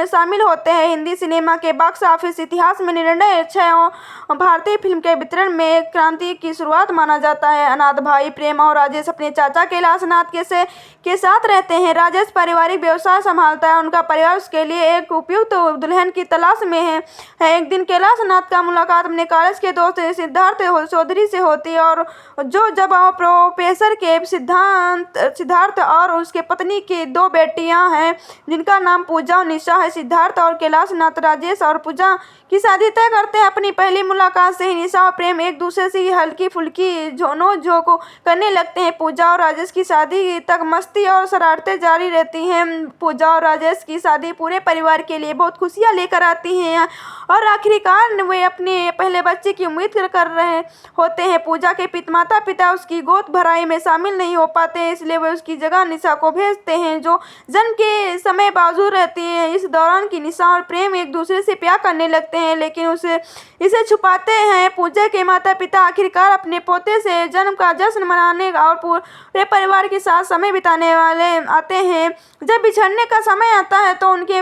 शामिल होते हैं। हिंदी सिनेमा के बॉक्स ऑफिस इतिहास में निर्णय 6 भारतीय फिल्म के वितरण में एक क्रांति की शुरुआत माना जाता है। अनाथ भाई प्रेम और राजेश अपने चाचा कैलाश नाथ के साथ रहते हैं। राजेश पारिवारिक व्यवसाय संभालता है, उनका परिवार उसके लिए एक उपयुक्त दुल्हन की तलाश में है। एक दिन कैलाश नाथ का मुलाकात अपने कॉलेज के दोस्त सिद्धार्थ चौधरी से होती है और जब प्रोफेसर के सिद्धार्थ और उसके पत्नी की 2 बेटियां हैं, जिनका नाम पूजा और निशा है। सिद्धार्थ और कैलाश नाथ राजेश और पूजा की शादी तय करते हैं। अपनी पहली मुलाकात से ही निशा और प्रेम एक दूसरे से हल्की फुल्की झोंक करने लगते हैं। पूजा और राजेश की शादी तक मस्ती और शरारतें जारी रहती हैं। पूजा और राजेश की शादी पूरे परिवार के लिए बहुत खुशियां लेकर आती हैं और आखिरकार वे अपने पहले बच्चे की उम्मीद कर रहे होते हैं। पूजा के माता पिता उसकी गोद भराई में शामिल नहीं हो पाते, इसलिए वे उसकी जगह निशा को भेजते हैं, जो जन्म के समय बाजू रहती है। इस दौरान की निशा और प्रेम एक दूसरे से प्यार करने लगते हैं, लेकिन इसे छुपाते हैं। पूजा के माता पिता आखिरकार अपने पोते से जन्म का जश्न मनाने और पूरे परिवार के साथ समय बिताने वाले आते हैं। जब बिछड़ने का समय आता है तो उनके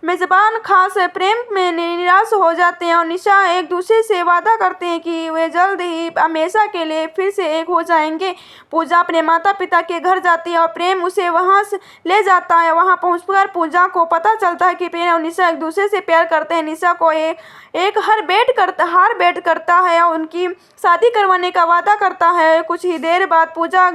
मेजबान खास प्रेम में निराश हो जाते हैं और निशा एक दूसरे से वादा करते हैं कि वे जल्द ही हमेशा के लिए फिर से एक हो जाएंगे। पूजा अपने माता पिता के घर जाती है और प्रेम उसे वहां से ले जाता है। वहां पहुंचकर पूजा को पता चलता है कि प्रेम और निशा एक दूसरे से प्यार करते हैं। निशा को एक हार बेट करता है और उनकी शादी करवाने का वादा करता है। कुछ ही देर बाद पूजा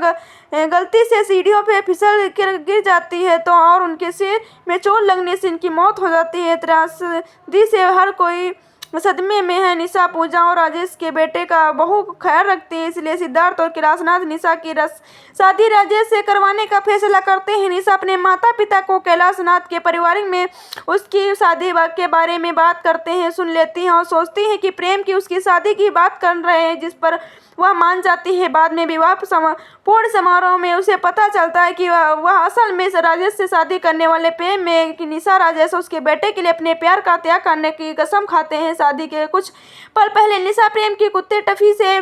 गलती से सीढ़ियों पे फिसल गिर जाती है तो और उनके सिर में चोट लगने से इनकी मौत हो जाती है। त्रासदी से हर कोई सदमे में है। निशा पूजा और राजेश के बेटे का बहुत ख्याल रखती है, इसलिए सिद्धार्थ और कैलाशनाथ निशा की शादी राजेश से करवाने का फैसला करते हैं। निशा अपने माता पिता को कैलाशनाथ के परिवार में उसकी शादी के बारे में बात करते हैं सुन लेती हैं और सोचती हैं कि प्रेम की उसकी शादी की बात कर रहे हैं, जिस पर वह मान जाती है। बाद में विवाह पूर्ण समारोह में उसे पता चलता है कि वह असल में राजेश से शादी करने वाले प्रेम में कि निशा राजेश उसके बेटे के लिए अपने प्यार का त्याग करने की कसम खाते हैं। शादी के कुछ पल पहले निशा प्रेम की कुत्ते टफी से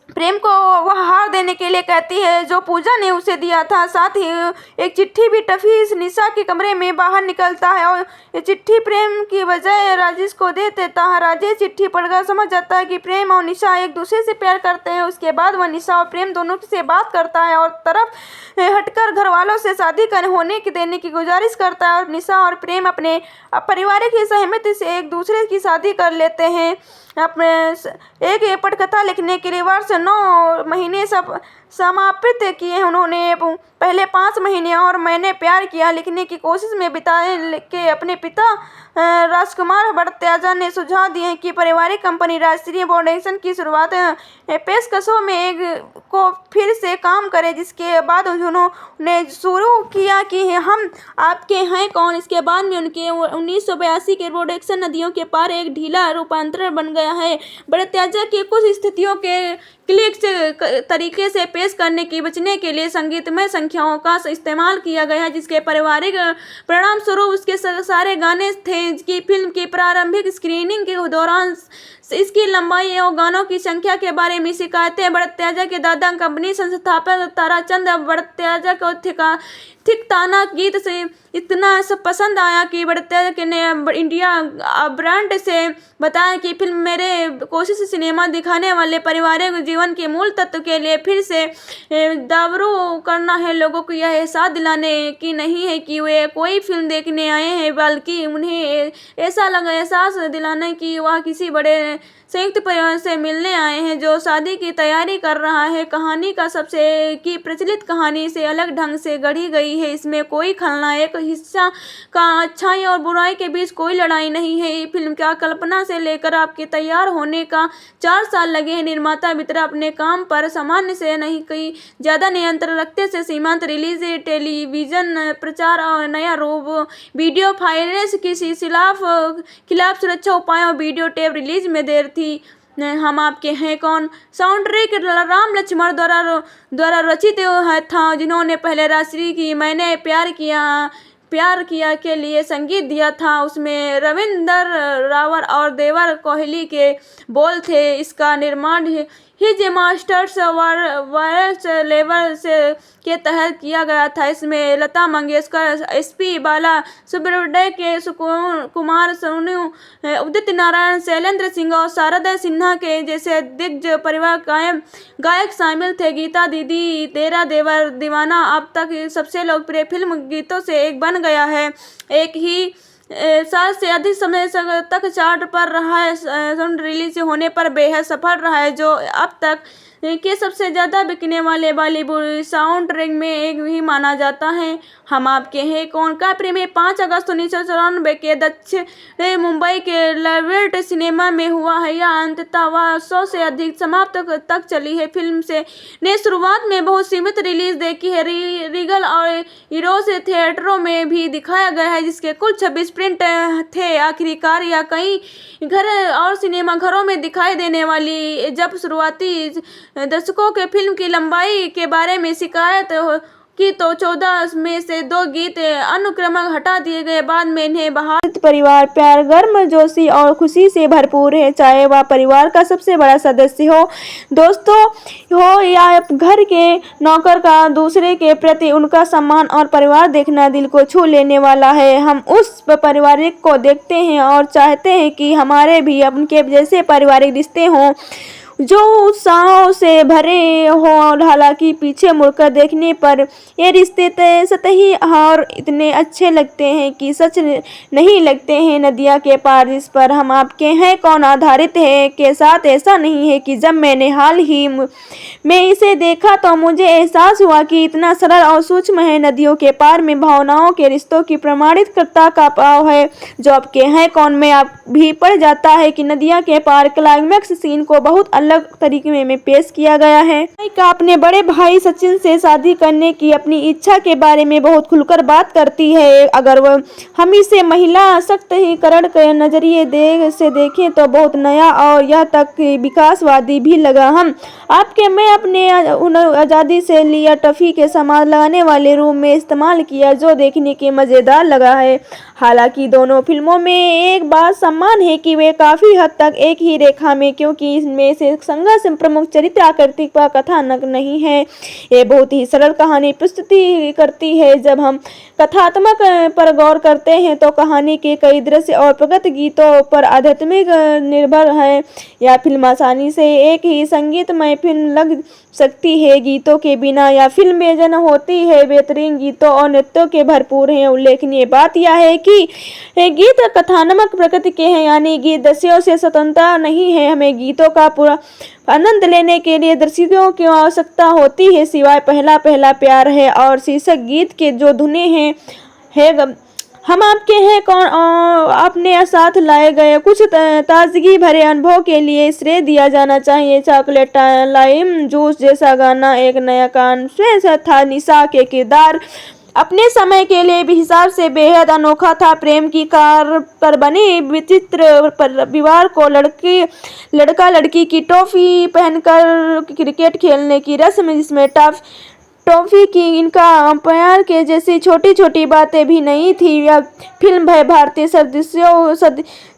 प्रेम को वह हार देने के लिए कहती है जो पूजा ने उसे दिया था। साथ ही एक चिट्ठी भी टफी निशा के कमरे में बाहर निकलता है और ये चिट्ठी प्रेम की बजाय राजेश को दे देता है। राजेश चिट्ठी पढ़कर समझ जाता है कि प्रेम और निशा एक दूसरे से प्यार करते हैं। उसके बाद वह निशा और प्रेम दोनों से बात करता है और तरफ हटकर घर वालों से शादी देने की गुजारिश करता है और निशा और प्रेम अपने पारिवारिक सहमति से एक दूसरे की शादी कर लेते हैं। अपने एक पटकथा लिखने के लिए वर्ष 9 महीने समापित किए। उन्होंने पहले 5 महीने और मैंने प्यार किया लिखने की कोशिश में बिताए के अपने पिता राजकुमार भट्टाचार्य ने सुझाव दिए कि पारिवारिक कंपनी राष्ट्रीय प्रोडक्शन की शुरुआत पेशकशों में को फिर से काम करे, जिसके बाद उन्होंने शुरू किया कि हम आपके हैं कौन। इसके बाद में उनके 1982 के प्रोडक्शन नदियों के पार एक ढीला रूपांतरण बन गया है। भट्टाचार्य की कुछ स्थितियों के क्लिक तरीके से पेश करने की बचने के लिए संगीतमय संख्याओं का इस्तेमाल किया गया, जिसके पारिवारिक परिणाम स्वरूप उसके सारे गाने थे कि फिल्म की प्रारंभिक स्क्रीनिंग के दौरान इसकी लंबाई और गानों की संख्या के बारे में शिकायतें भट्टाचार्य के दादा कंपनी संस्थापक ताराचंद भट्टाचार्य को थिकताना गीत से इतना सब पसंद आया कि भट्टाचार्य ने इंडिया ब्रांड से बताया कि फिल्म मेरे कोशिश सिनेमा दिखाने वाले पारिवारिक जीवन के मूल तत्व के लिए फिर से दावरू करना है। लोगों को यह एहसास दिलाने की नहीं है कि वे कोई फिल्म देखने आए हैं, बल्कि उन्हें एहसास दिलाने कि वह किसी बड़े संयुक्त परिवार से मिलने आए हैं जो शादी की तैयारी कर रहा है। कहानी का सबसे की प्रचलित कहानी से अलग ढंग से गढ़ी गई है। इसमें कोई खलनायक हिस्सा का अच्छाई और बुराई के बीच कोई लड़ाई नहीं है। फिल्म का कल्पना से लेकर आपके तैयार होने का 4 साल लगे हैं। निर्माता मित्र अपने काम पर सामान्य से नहीं कई ज़्यादा नियंत्रण रखते से सीमांत रिलीज, टेलीविजन प्रचार और नया रूप, वीडियो फाइलेंस की खिलाफ सुरक्षा उपायों, वीडियो टेप रिलीज में देर थी। हम आपके हैं कौन साउंड ट्रैक राम लक्ष्मण द्वारा रचित था, जिन्होंने पहले राशि की मैंने प्यार किया के लिए संगीत दिया था। उसमें रविंदर रावल और देवर कोहली के बोल थे। इसका निर्माण हिज मास्टर्स वायरस लेवल से के तहत किया गया था। इसमें लता मंगेशकर, SP बाला सुब्रमण्यम के कुमार सोनू, उदित नारायण, शैलेंद्र सिंह और शारदा सिन्हा के जैसे दिग्गज परिवार गायक शामिल थे। गीता दीदी तेरा देवर दीवाना अब तक सबसे लोकप्रिय फिल्म गीतों से एक बन गया है। एक ही साल से अधिक समय तक चार्ट पर रहा है। रिलीज होने पर बेहद सफल रहा है, जो अब तक के सबसे ज़्यादा बिकने वाले बॉलीवुड साउंड ट्रैक में एक भी माना जाता है। हम आपके हैं कौन का प्रीमियर 5 अगस्त 1994 के दक्षिण मुंबई के लवेट सिनेमा में हुआ है। यह अंततः 100 से अधिक समाप्त तक चली है। फिल्म से ने शुरुआत में बहुत सीमित रिलीज देखी है। रीगल और हीरोज थिएटरों में भी दिखाया गया है, जिसके कुल 26 प्रिंट थे। आखिरकार यह कई घर और सिनेमा घरों में दिखाई देने वाली जब शुरुआती दर्शकों के फिल्म की लंबाई के बारे में शिकायत की तो 14 में से 2 गीत अनुक्रमक हटा दिए गए। बाद में इन्हें बहाल परिवार प्यार गर्मजोशी और खुशी से भरपूर है, चाहे वह परिवार का सबसे बड़ा सदस्य हो, दोस्तों हो या घर के नौकर का। दूसरे के प्रति उनका सम्मान और परिवार देखना दिल को छू लेने वाला है। हम उस पारिवारिक को देखते हैं और चाहते हैं कि हमारे भी उनके जैसे पारिवारिक रिश्ते हों जो उत्साह से भरे हो। हालांकि पीछे मुड़कर देखने पर ये रिश्ते सतही और इतने अच्छे लगते हैं कि सच नहीं लगते हैं। नदिया के पार जिस पर हम आपके हैं कौन आधारित है के साथ ऐसा नहीं है कि जब मैंने हाल ही में इसे देखा तो मुझे एहसास हुआ कि इतना सरल और सूक्ष्म है। नदियों के पार में भावनाओं के रिश्तों की प्रमाणितता का भाव है जो आपके हैं कौन में आप भी पड़ जाता है कि नदिया के पार क्लाइमैक्स सीन को बहुत अलग तरीके में पेश किया गया है। नायिका अपने बड़े भाई सचिन से शादी करने की अपनी इच्छा के बारे में बहुत खुलकर बात करती है। अगर वह हम इसे महिला सशक्तिकरण के नजरिए से देखें तो बहुत नया और यह तक विकासवादी भी लगा। हम आपके मैं अपने आज़ादी से लिया टफी के सामान लगाने वाले रूम में इस्तेमाल किया जो देखने के मज़ेदार लगा है। हालांकि दोनों फिल्मों में एक बात समान है कि वे काफ़ी हद तक एक ही रेखा में, क्योंकि इसमें से संघर्ष प्रमुख चरित्र आकृति का कथानक नहीं है। ये बहुत ही सरल कहानी प्रस्तुति करती है। जब हम कथात्मक पर गौर करते हैं तो कहानी के कई दृश्य और प्रगत गीतों पर आध्यात्मिक निर्भर है। यह फिल्म आसानी से एक ही संगीतमय फिल्म लग सकती है। गीतों के बिना यह फिल्म बेजन होती है। बेहतरीन गीतों और नृत्यों के भरपूर हैं। उल्लेखनीय बात यह है कि गीत कथात्मक प्रकृति के हैं, यानी गीत दृश्यों से स्वतंत्र नहीं है। हमें गीतों का पूरा आनंद लेने के लिए दृश्यों की आवश्यकता होती है। सिवाय पहला पहला प्यार है और शीर्षक गीत के जो धुनें हैं हम आपके हैं कौन अपने साथ लाए गए कुछ ताजगी भरे अनुभव के लिए श्रेय दिया जाना चाहिए। चॉकलेट लाइम जूस जैसा गाना एक नया कॉन्फ्रेंस था। निशा के किरदार अपने समय के लिए भी हिसाब से बेहद अनोखा था। प्रेम की कार पर बनी विचित्र परिवार को लड़का लड़की की टॉफी पहनकर क्रिकेट खेलने की रस्म, जिसमें टॉफी की इनका अंपायर के जैसी छोटी छोटी बातें भी नहीं थी। यह फिल्म है भारतीय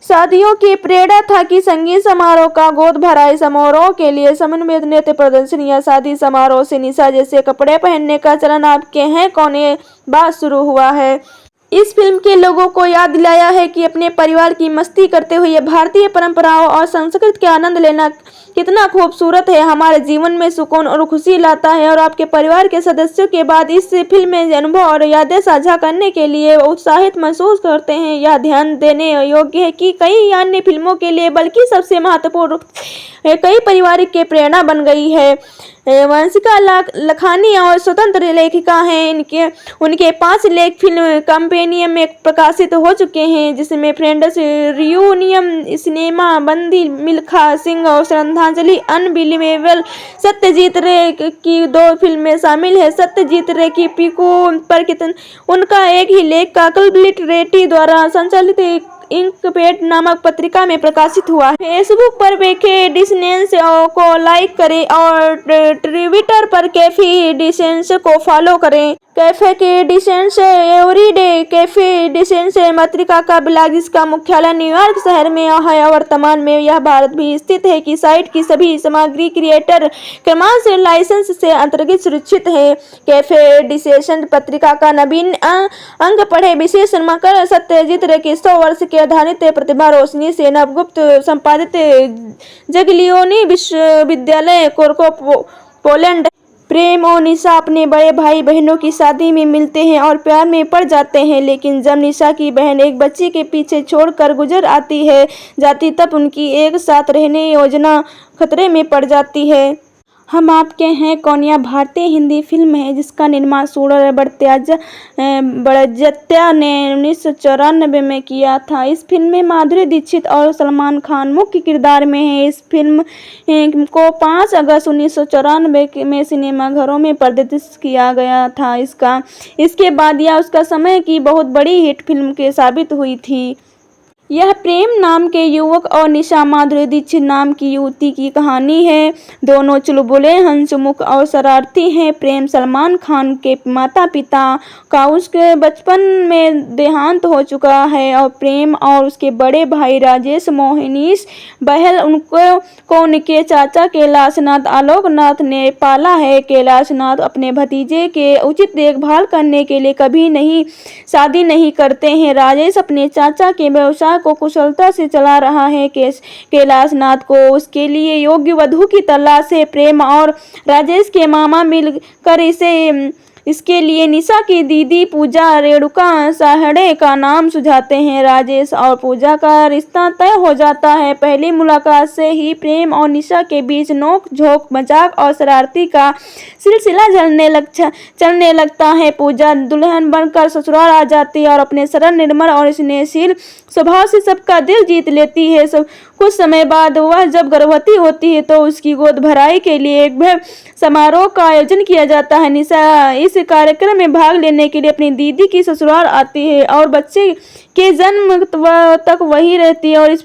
शादियों की प्रेरणा था कि संगीत समारोह का गोद भराई समारोह के लिए समन्वित नृत्य प्रदर्शन या शादी समारोह से निशा जैसे कपड़े पहनने का चलन आपके हैं कौन ये बात शुरू हुआ है। इस फिल्म के लोगों को याद दिलाया है कि अपने परिवार की मस्ती करते हुए भारतीय परंपराओं और संस्कृति के आनंद लेना कितना खूबसूरत है, हमारे जीवन में सुकून और खुशी लाता है। और आपके परिवार के सदस्यों के बाद इस फिल्म में अनुभव और यादें साझा करने के लिए उत्साहित महसूस करते हैं। यह ध्यान देने योग्य है कि कई अन्य फिल्मों के लिए बल्कि सबसे महत्वपूर्ण कई पारिवारिक के प्रेरणा बन गई है। वंशिका लखानी और स्वतंत्र लेखिका हैं। उनके 5 लेख फिल्म कंपेनियम में प्रकाशित हो चुके हैं, जिसमें फ्रेंड्स रियूनियन, सिनेमा बंदी, मिल्खा सिंह और श्रद्धांजलि अनबिलीवेबल। सत्यजीत रे की 2 फिल्में शामिल है। सत्यजीत रे की पीकू पर उनका एक ही लेख काकल लिटरेटी द्वारा संचालित इंकपेट नामक पत्रिका में प्रकाशित हुआ है। फेसबुक पर बेके डिसेंस को लाइक करें और ट्विटर पर कैफे डिसेंस को फॉलो करें। कैफे के डिसेंस एवरीडे कैफे डिसेंस पत्रिका का ब्लॉग जिसका मुख्यालय न्यूयॉर्क शहर में है। वर्तमान में यह भारत भी स्थित है कि साइट की सभी सामग्री क्रिएटर क्रमांक लाइसेंस से अंतर्गत सुरक्षित है। कैफे डिसेंस पत्रिका का नवीन अंक पढ़े। विशेष मकर सत्यजीत रे के 100 वर्ष के आधारित प्रतिभा रोशनी से नवगुप्त संपादित जगलियोनी विश्वविद्यालय कोर्को पोलैंड। प्रेम और निशा अपने बड़े भाई बहनों की शादी में मिलते हैं और प्यार में पड़ जाते हैं, लेकिन जब निशा की बहन एक बच्चे के पीछे छोड़कर गुजर जाती तब उनकी एक साथ रहने योजना खतरे में पड़ जाती है। हम आपके हैं कौन यह भारतीय हिंदी फिल्म है जिसका निर्माण सूरज बड़जात्या ने 1994 में किया था। इस फिल्म में माधुरी दीक्षित और सलमान खान मुख्य किरदार में हैं। इस फिल्म को 5 अगस्त 1994 में सिनेमाघरों में प्रदर्शित किया गया था। इसके बाद यह उसका समय की बहुत बड़ी हिट फिल्म के साबित हुई थी। यह प्रेम नाम के युवक और निशा माधुरी दीक्षित नाम की युवती की कहानी है। दोनों चुलबुले, हंसमुख और शरारती हैं। प्रेम सलमान खान के माता पिता का उसके बचपन में देहांत हो चुका है और प्रेम और उसके बड़े भाई राजेश मोहनीश बहल को उनके चाचा कैलाशनाथ आलोकनाथ ने पाला है। कैलाशनाथ अपने भतीजे के उचित देखभाल करने के लिए कभी नहीं शादी नहीं करते हैं। राजेश अपने चाचा के व्यवसाय को कुशलता से चला रहा है। कैलाशनाथ को उसके लिए योग्य वधू की तलाश है। प्रेम और राजेश के मामा मिलकर इसके लिए निशा की दीदी पूजा रेणुका साहड़े का नाम सुझाते हैं। राजेश और पूजा का रिश्ता तय हो जाता है। पहली मुलाकात से ही प्रेम और निशा के बीच नोक झोंक, मजाक और शरारती का सिलसिला चलने लगता है। पूजा दुल्हन बनकर ससुराल आ जाती है और अपने सरल, निर्मल और स्नेहशील स्वभाव से सबका दिल जीत लेती है। कुछ समय बाद वह जब गर्भवती होती है तो उसकी गोद भराई के लिए एक भव्य समारोह का आयोजन किया जाता है। निशा इस कार्यक्रम में भाग लेने के लिए अपनी दीदी की ससुराल आती है और बच्चे के जन्म तक वही रहती है और इस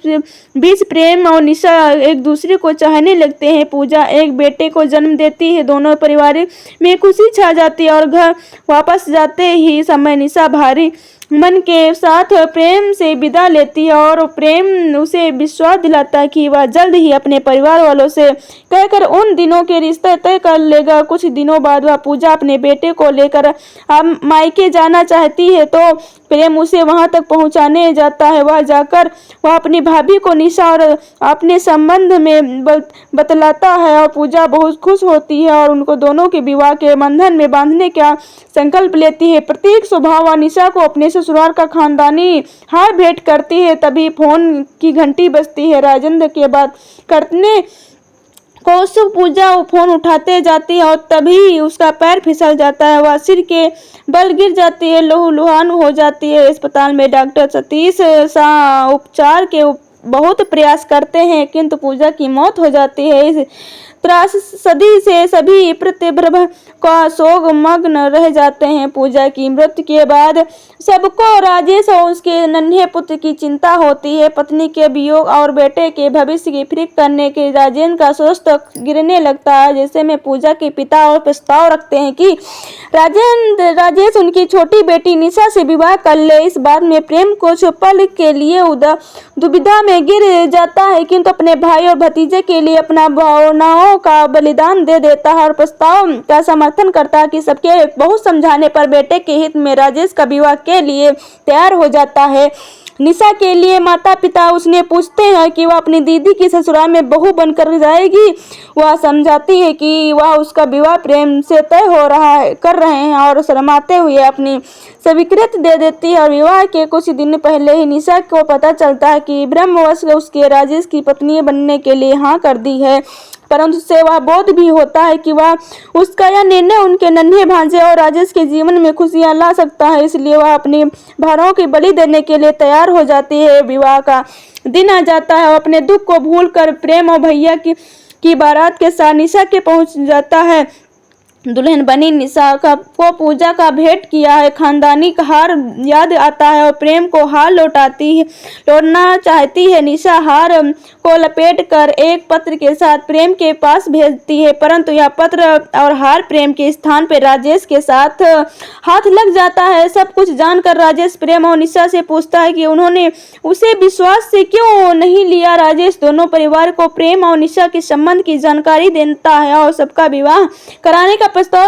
बीच प्रेम और निशा एक दूसरे को चाहने लगते हैं। पूजा एक बेटे को जन्म देती है। दोनों परिवार में खुशी छा जाती है और घर वापस जाते ही समय निशा भारी मन के साथ प्रेम से विदा लेती है और प्रेम उसे विश्वास दिलाता है कि वह जल्द ही अपने परिवार वालों से कहकर उन दिनों के रिश्ते तय कर लेगा। कुछ दिनों बाद वह पूजा अपने बेटे को लेकर अब मायके जाना चाहती है तो प्रेम उसे वहां तक पहुंचाने जाता है। वह जाकर वह अपनी भाभी को निशा और अपने संबंध में बतलाता है और पूजा बहुत खुश होती है और उनको दोनों के विवाह के बंधन में बांधने का संकल्प लेती है। प्रतीक स्वभाव व निशा को अपने ससुराल का खानदानी हार भेंट करती है। तभी फोन की घंटी बजती है। राजेंद्र के बात करने कौशल पूजा फोन उठाते जाती है और तभी उसका पैर फिसल जाता है। वह सिर के बल गिर जाती है, लहूलुहान हो जाती है। अस्पताल में डॉक्टर सतीश शाह उपचार के बहुत प्रयास करते हैं किंतु पूजा की मौत हो जाती है। इस त्रासदी से सभी प्रतिभ्रभ का शोक मग्न रह जाते हैं। पूजा की मृत्यु के बाद सबको राजेश और उसके नन्हे पुत्र की चिंता होती है। पत्नी के वियोग और बेटे के भविष्य की फिक्र करने के राजेंद्र का स्वस्थ गिरने लगता है। जैसे में पूजा के पिता और प्रस्ताव रखते हैं कि राजेश उनकी छोटी बेटी निशा से विवाह कर ले। इस बात में प्रेम कुछ पल के लिए दुविधा में गिर जाता है किंतु अपने भाई और भतीजे के लिए अपना भावनाओं का बलिदान दे देता है और प्रस्ताव का समर्थन करता है कि सबके बहुत समझाने पर बेटे के हित में राजेश का विवाह के लिए तैयार हो जाता है। निशा के लिए माता पिता उसने पूछते हैं कि वह अपनी दीदी की ससुराल में बहू बनकर जाएगी। वह समझाती है कि वह उसका विवाह प्रेम से तय कर रहे हैं और शर्माते हुए अपनी स्वीकृति दे देती है। और विवाह के कुछ दिन पहले ही निशा को पता चलता है कि ब्रह्मवश उसके राजेश की पत्नी बनने के लिए हाँ कर दी है, परंतु उससे वह बोध भी होता है कि वह उसका यह निर्णय उनके नन्हे भांजे और राजेश के जीवन में खुशियां ला सकता है। इसलिए वह अपनी भावनाओं की बलि देने के लिए तैयार हो जाती है। विवाह का दिन आ जाता है और अपने दुख को भूलकर प्रेम और भैया की बारात के साथ निशा के पहुंच जाता है। दुल्हन बनी निशा को पूजा का भेंट किया है खानदानी हार याद आता है और प्रेम को हार लौटना चाहती है। निशा हार को लपेट कर एक पत्र के साथ प्रेम के पास भेजती है, परंतु यह पत्र और हार प्रेम के स्थान पर राजेश के साथ हाथ लग जाता है। सब कुछ जानकर राजेश प्रेम और निशा से पूछता है कि उन्होंने उसे विश्वास से क्यों नहीं लिया। राजेश दोनों परिवार को प्रेम और निशा के संबंध की जानकारी देता है और सबका विवाह कराने का प्रस्ताव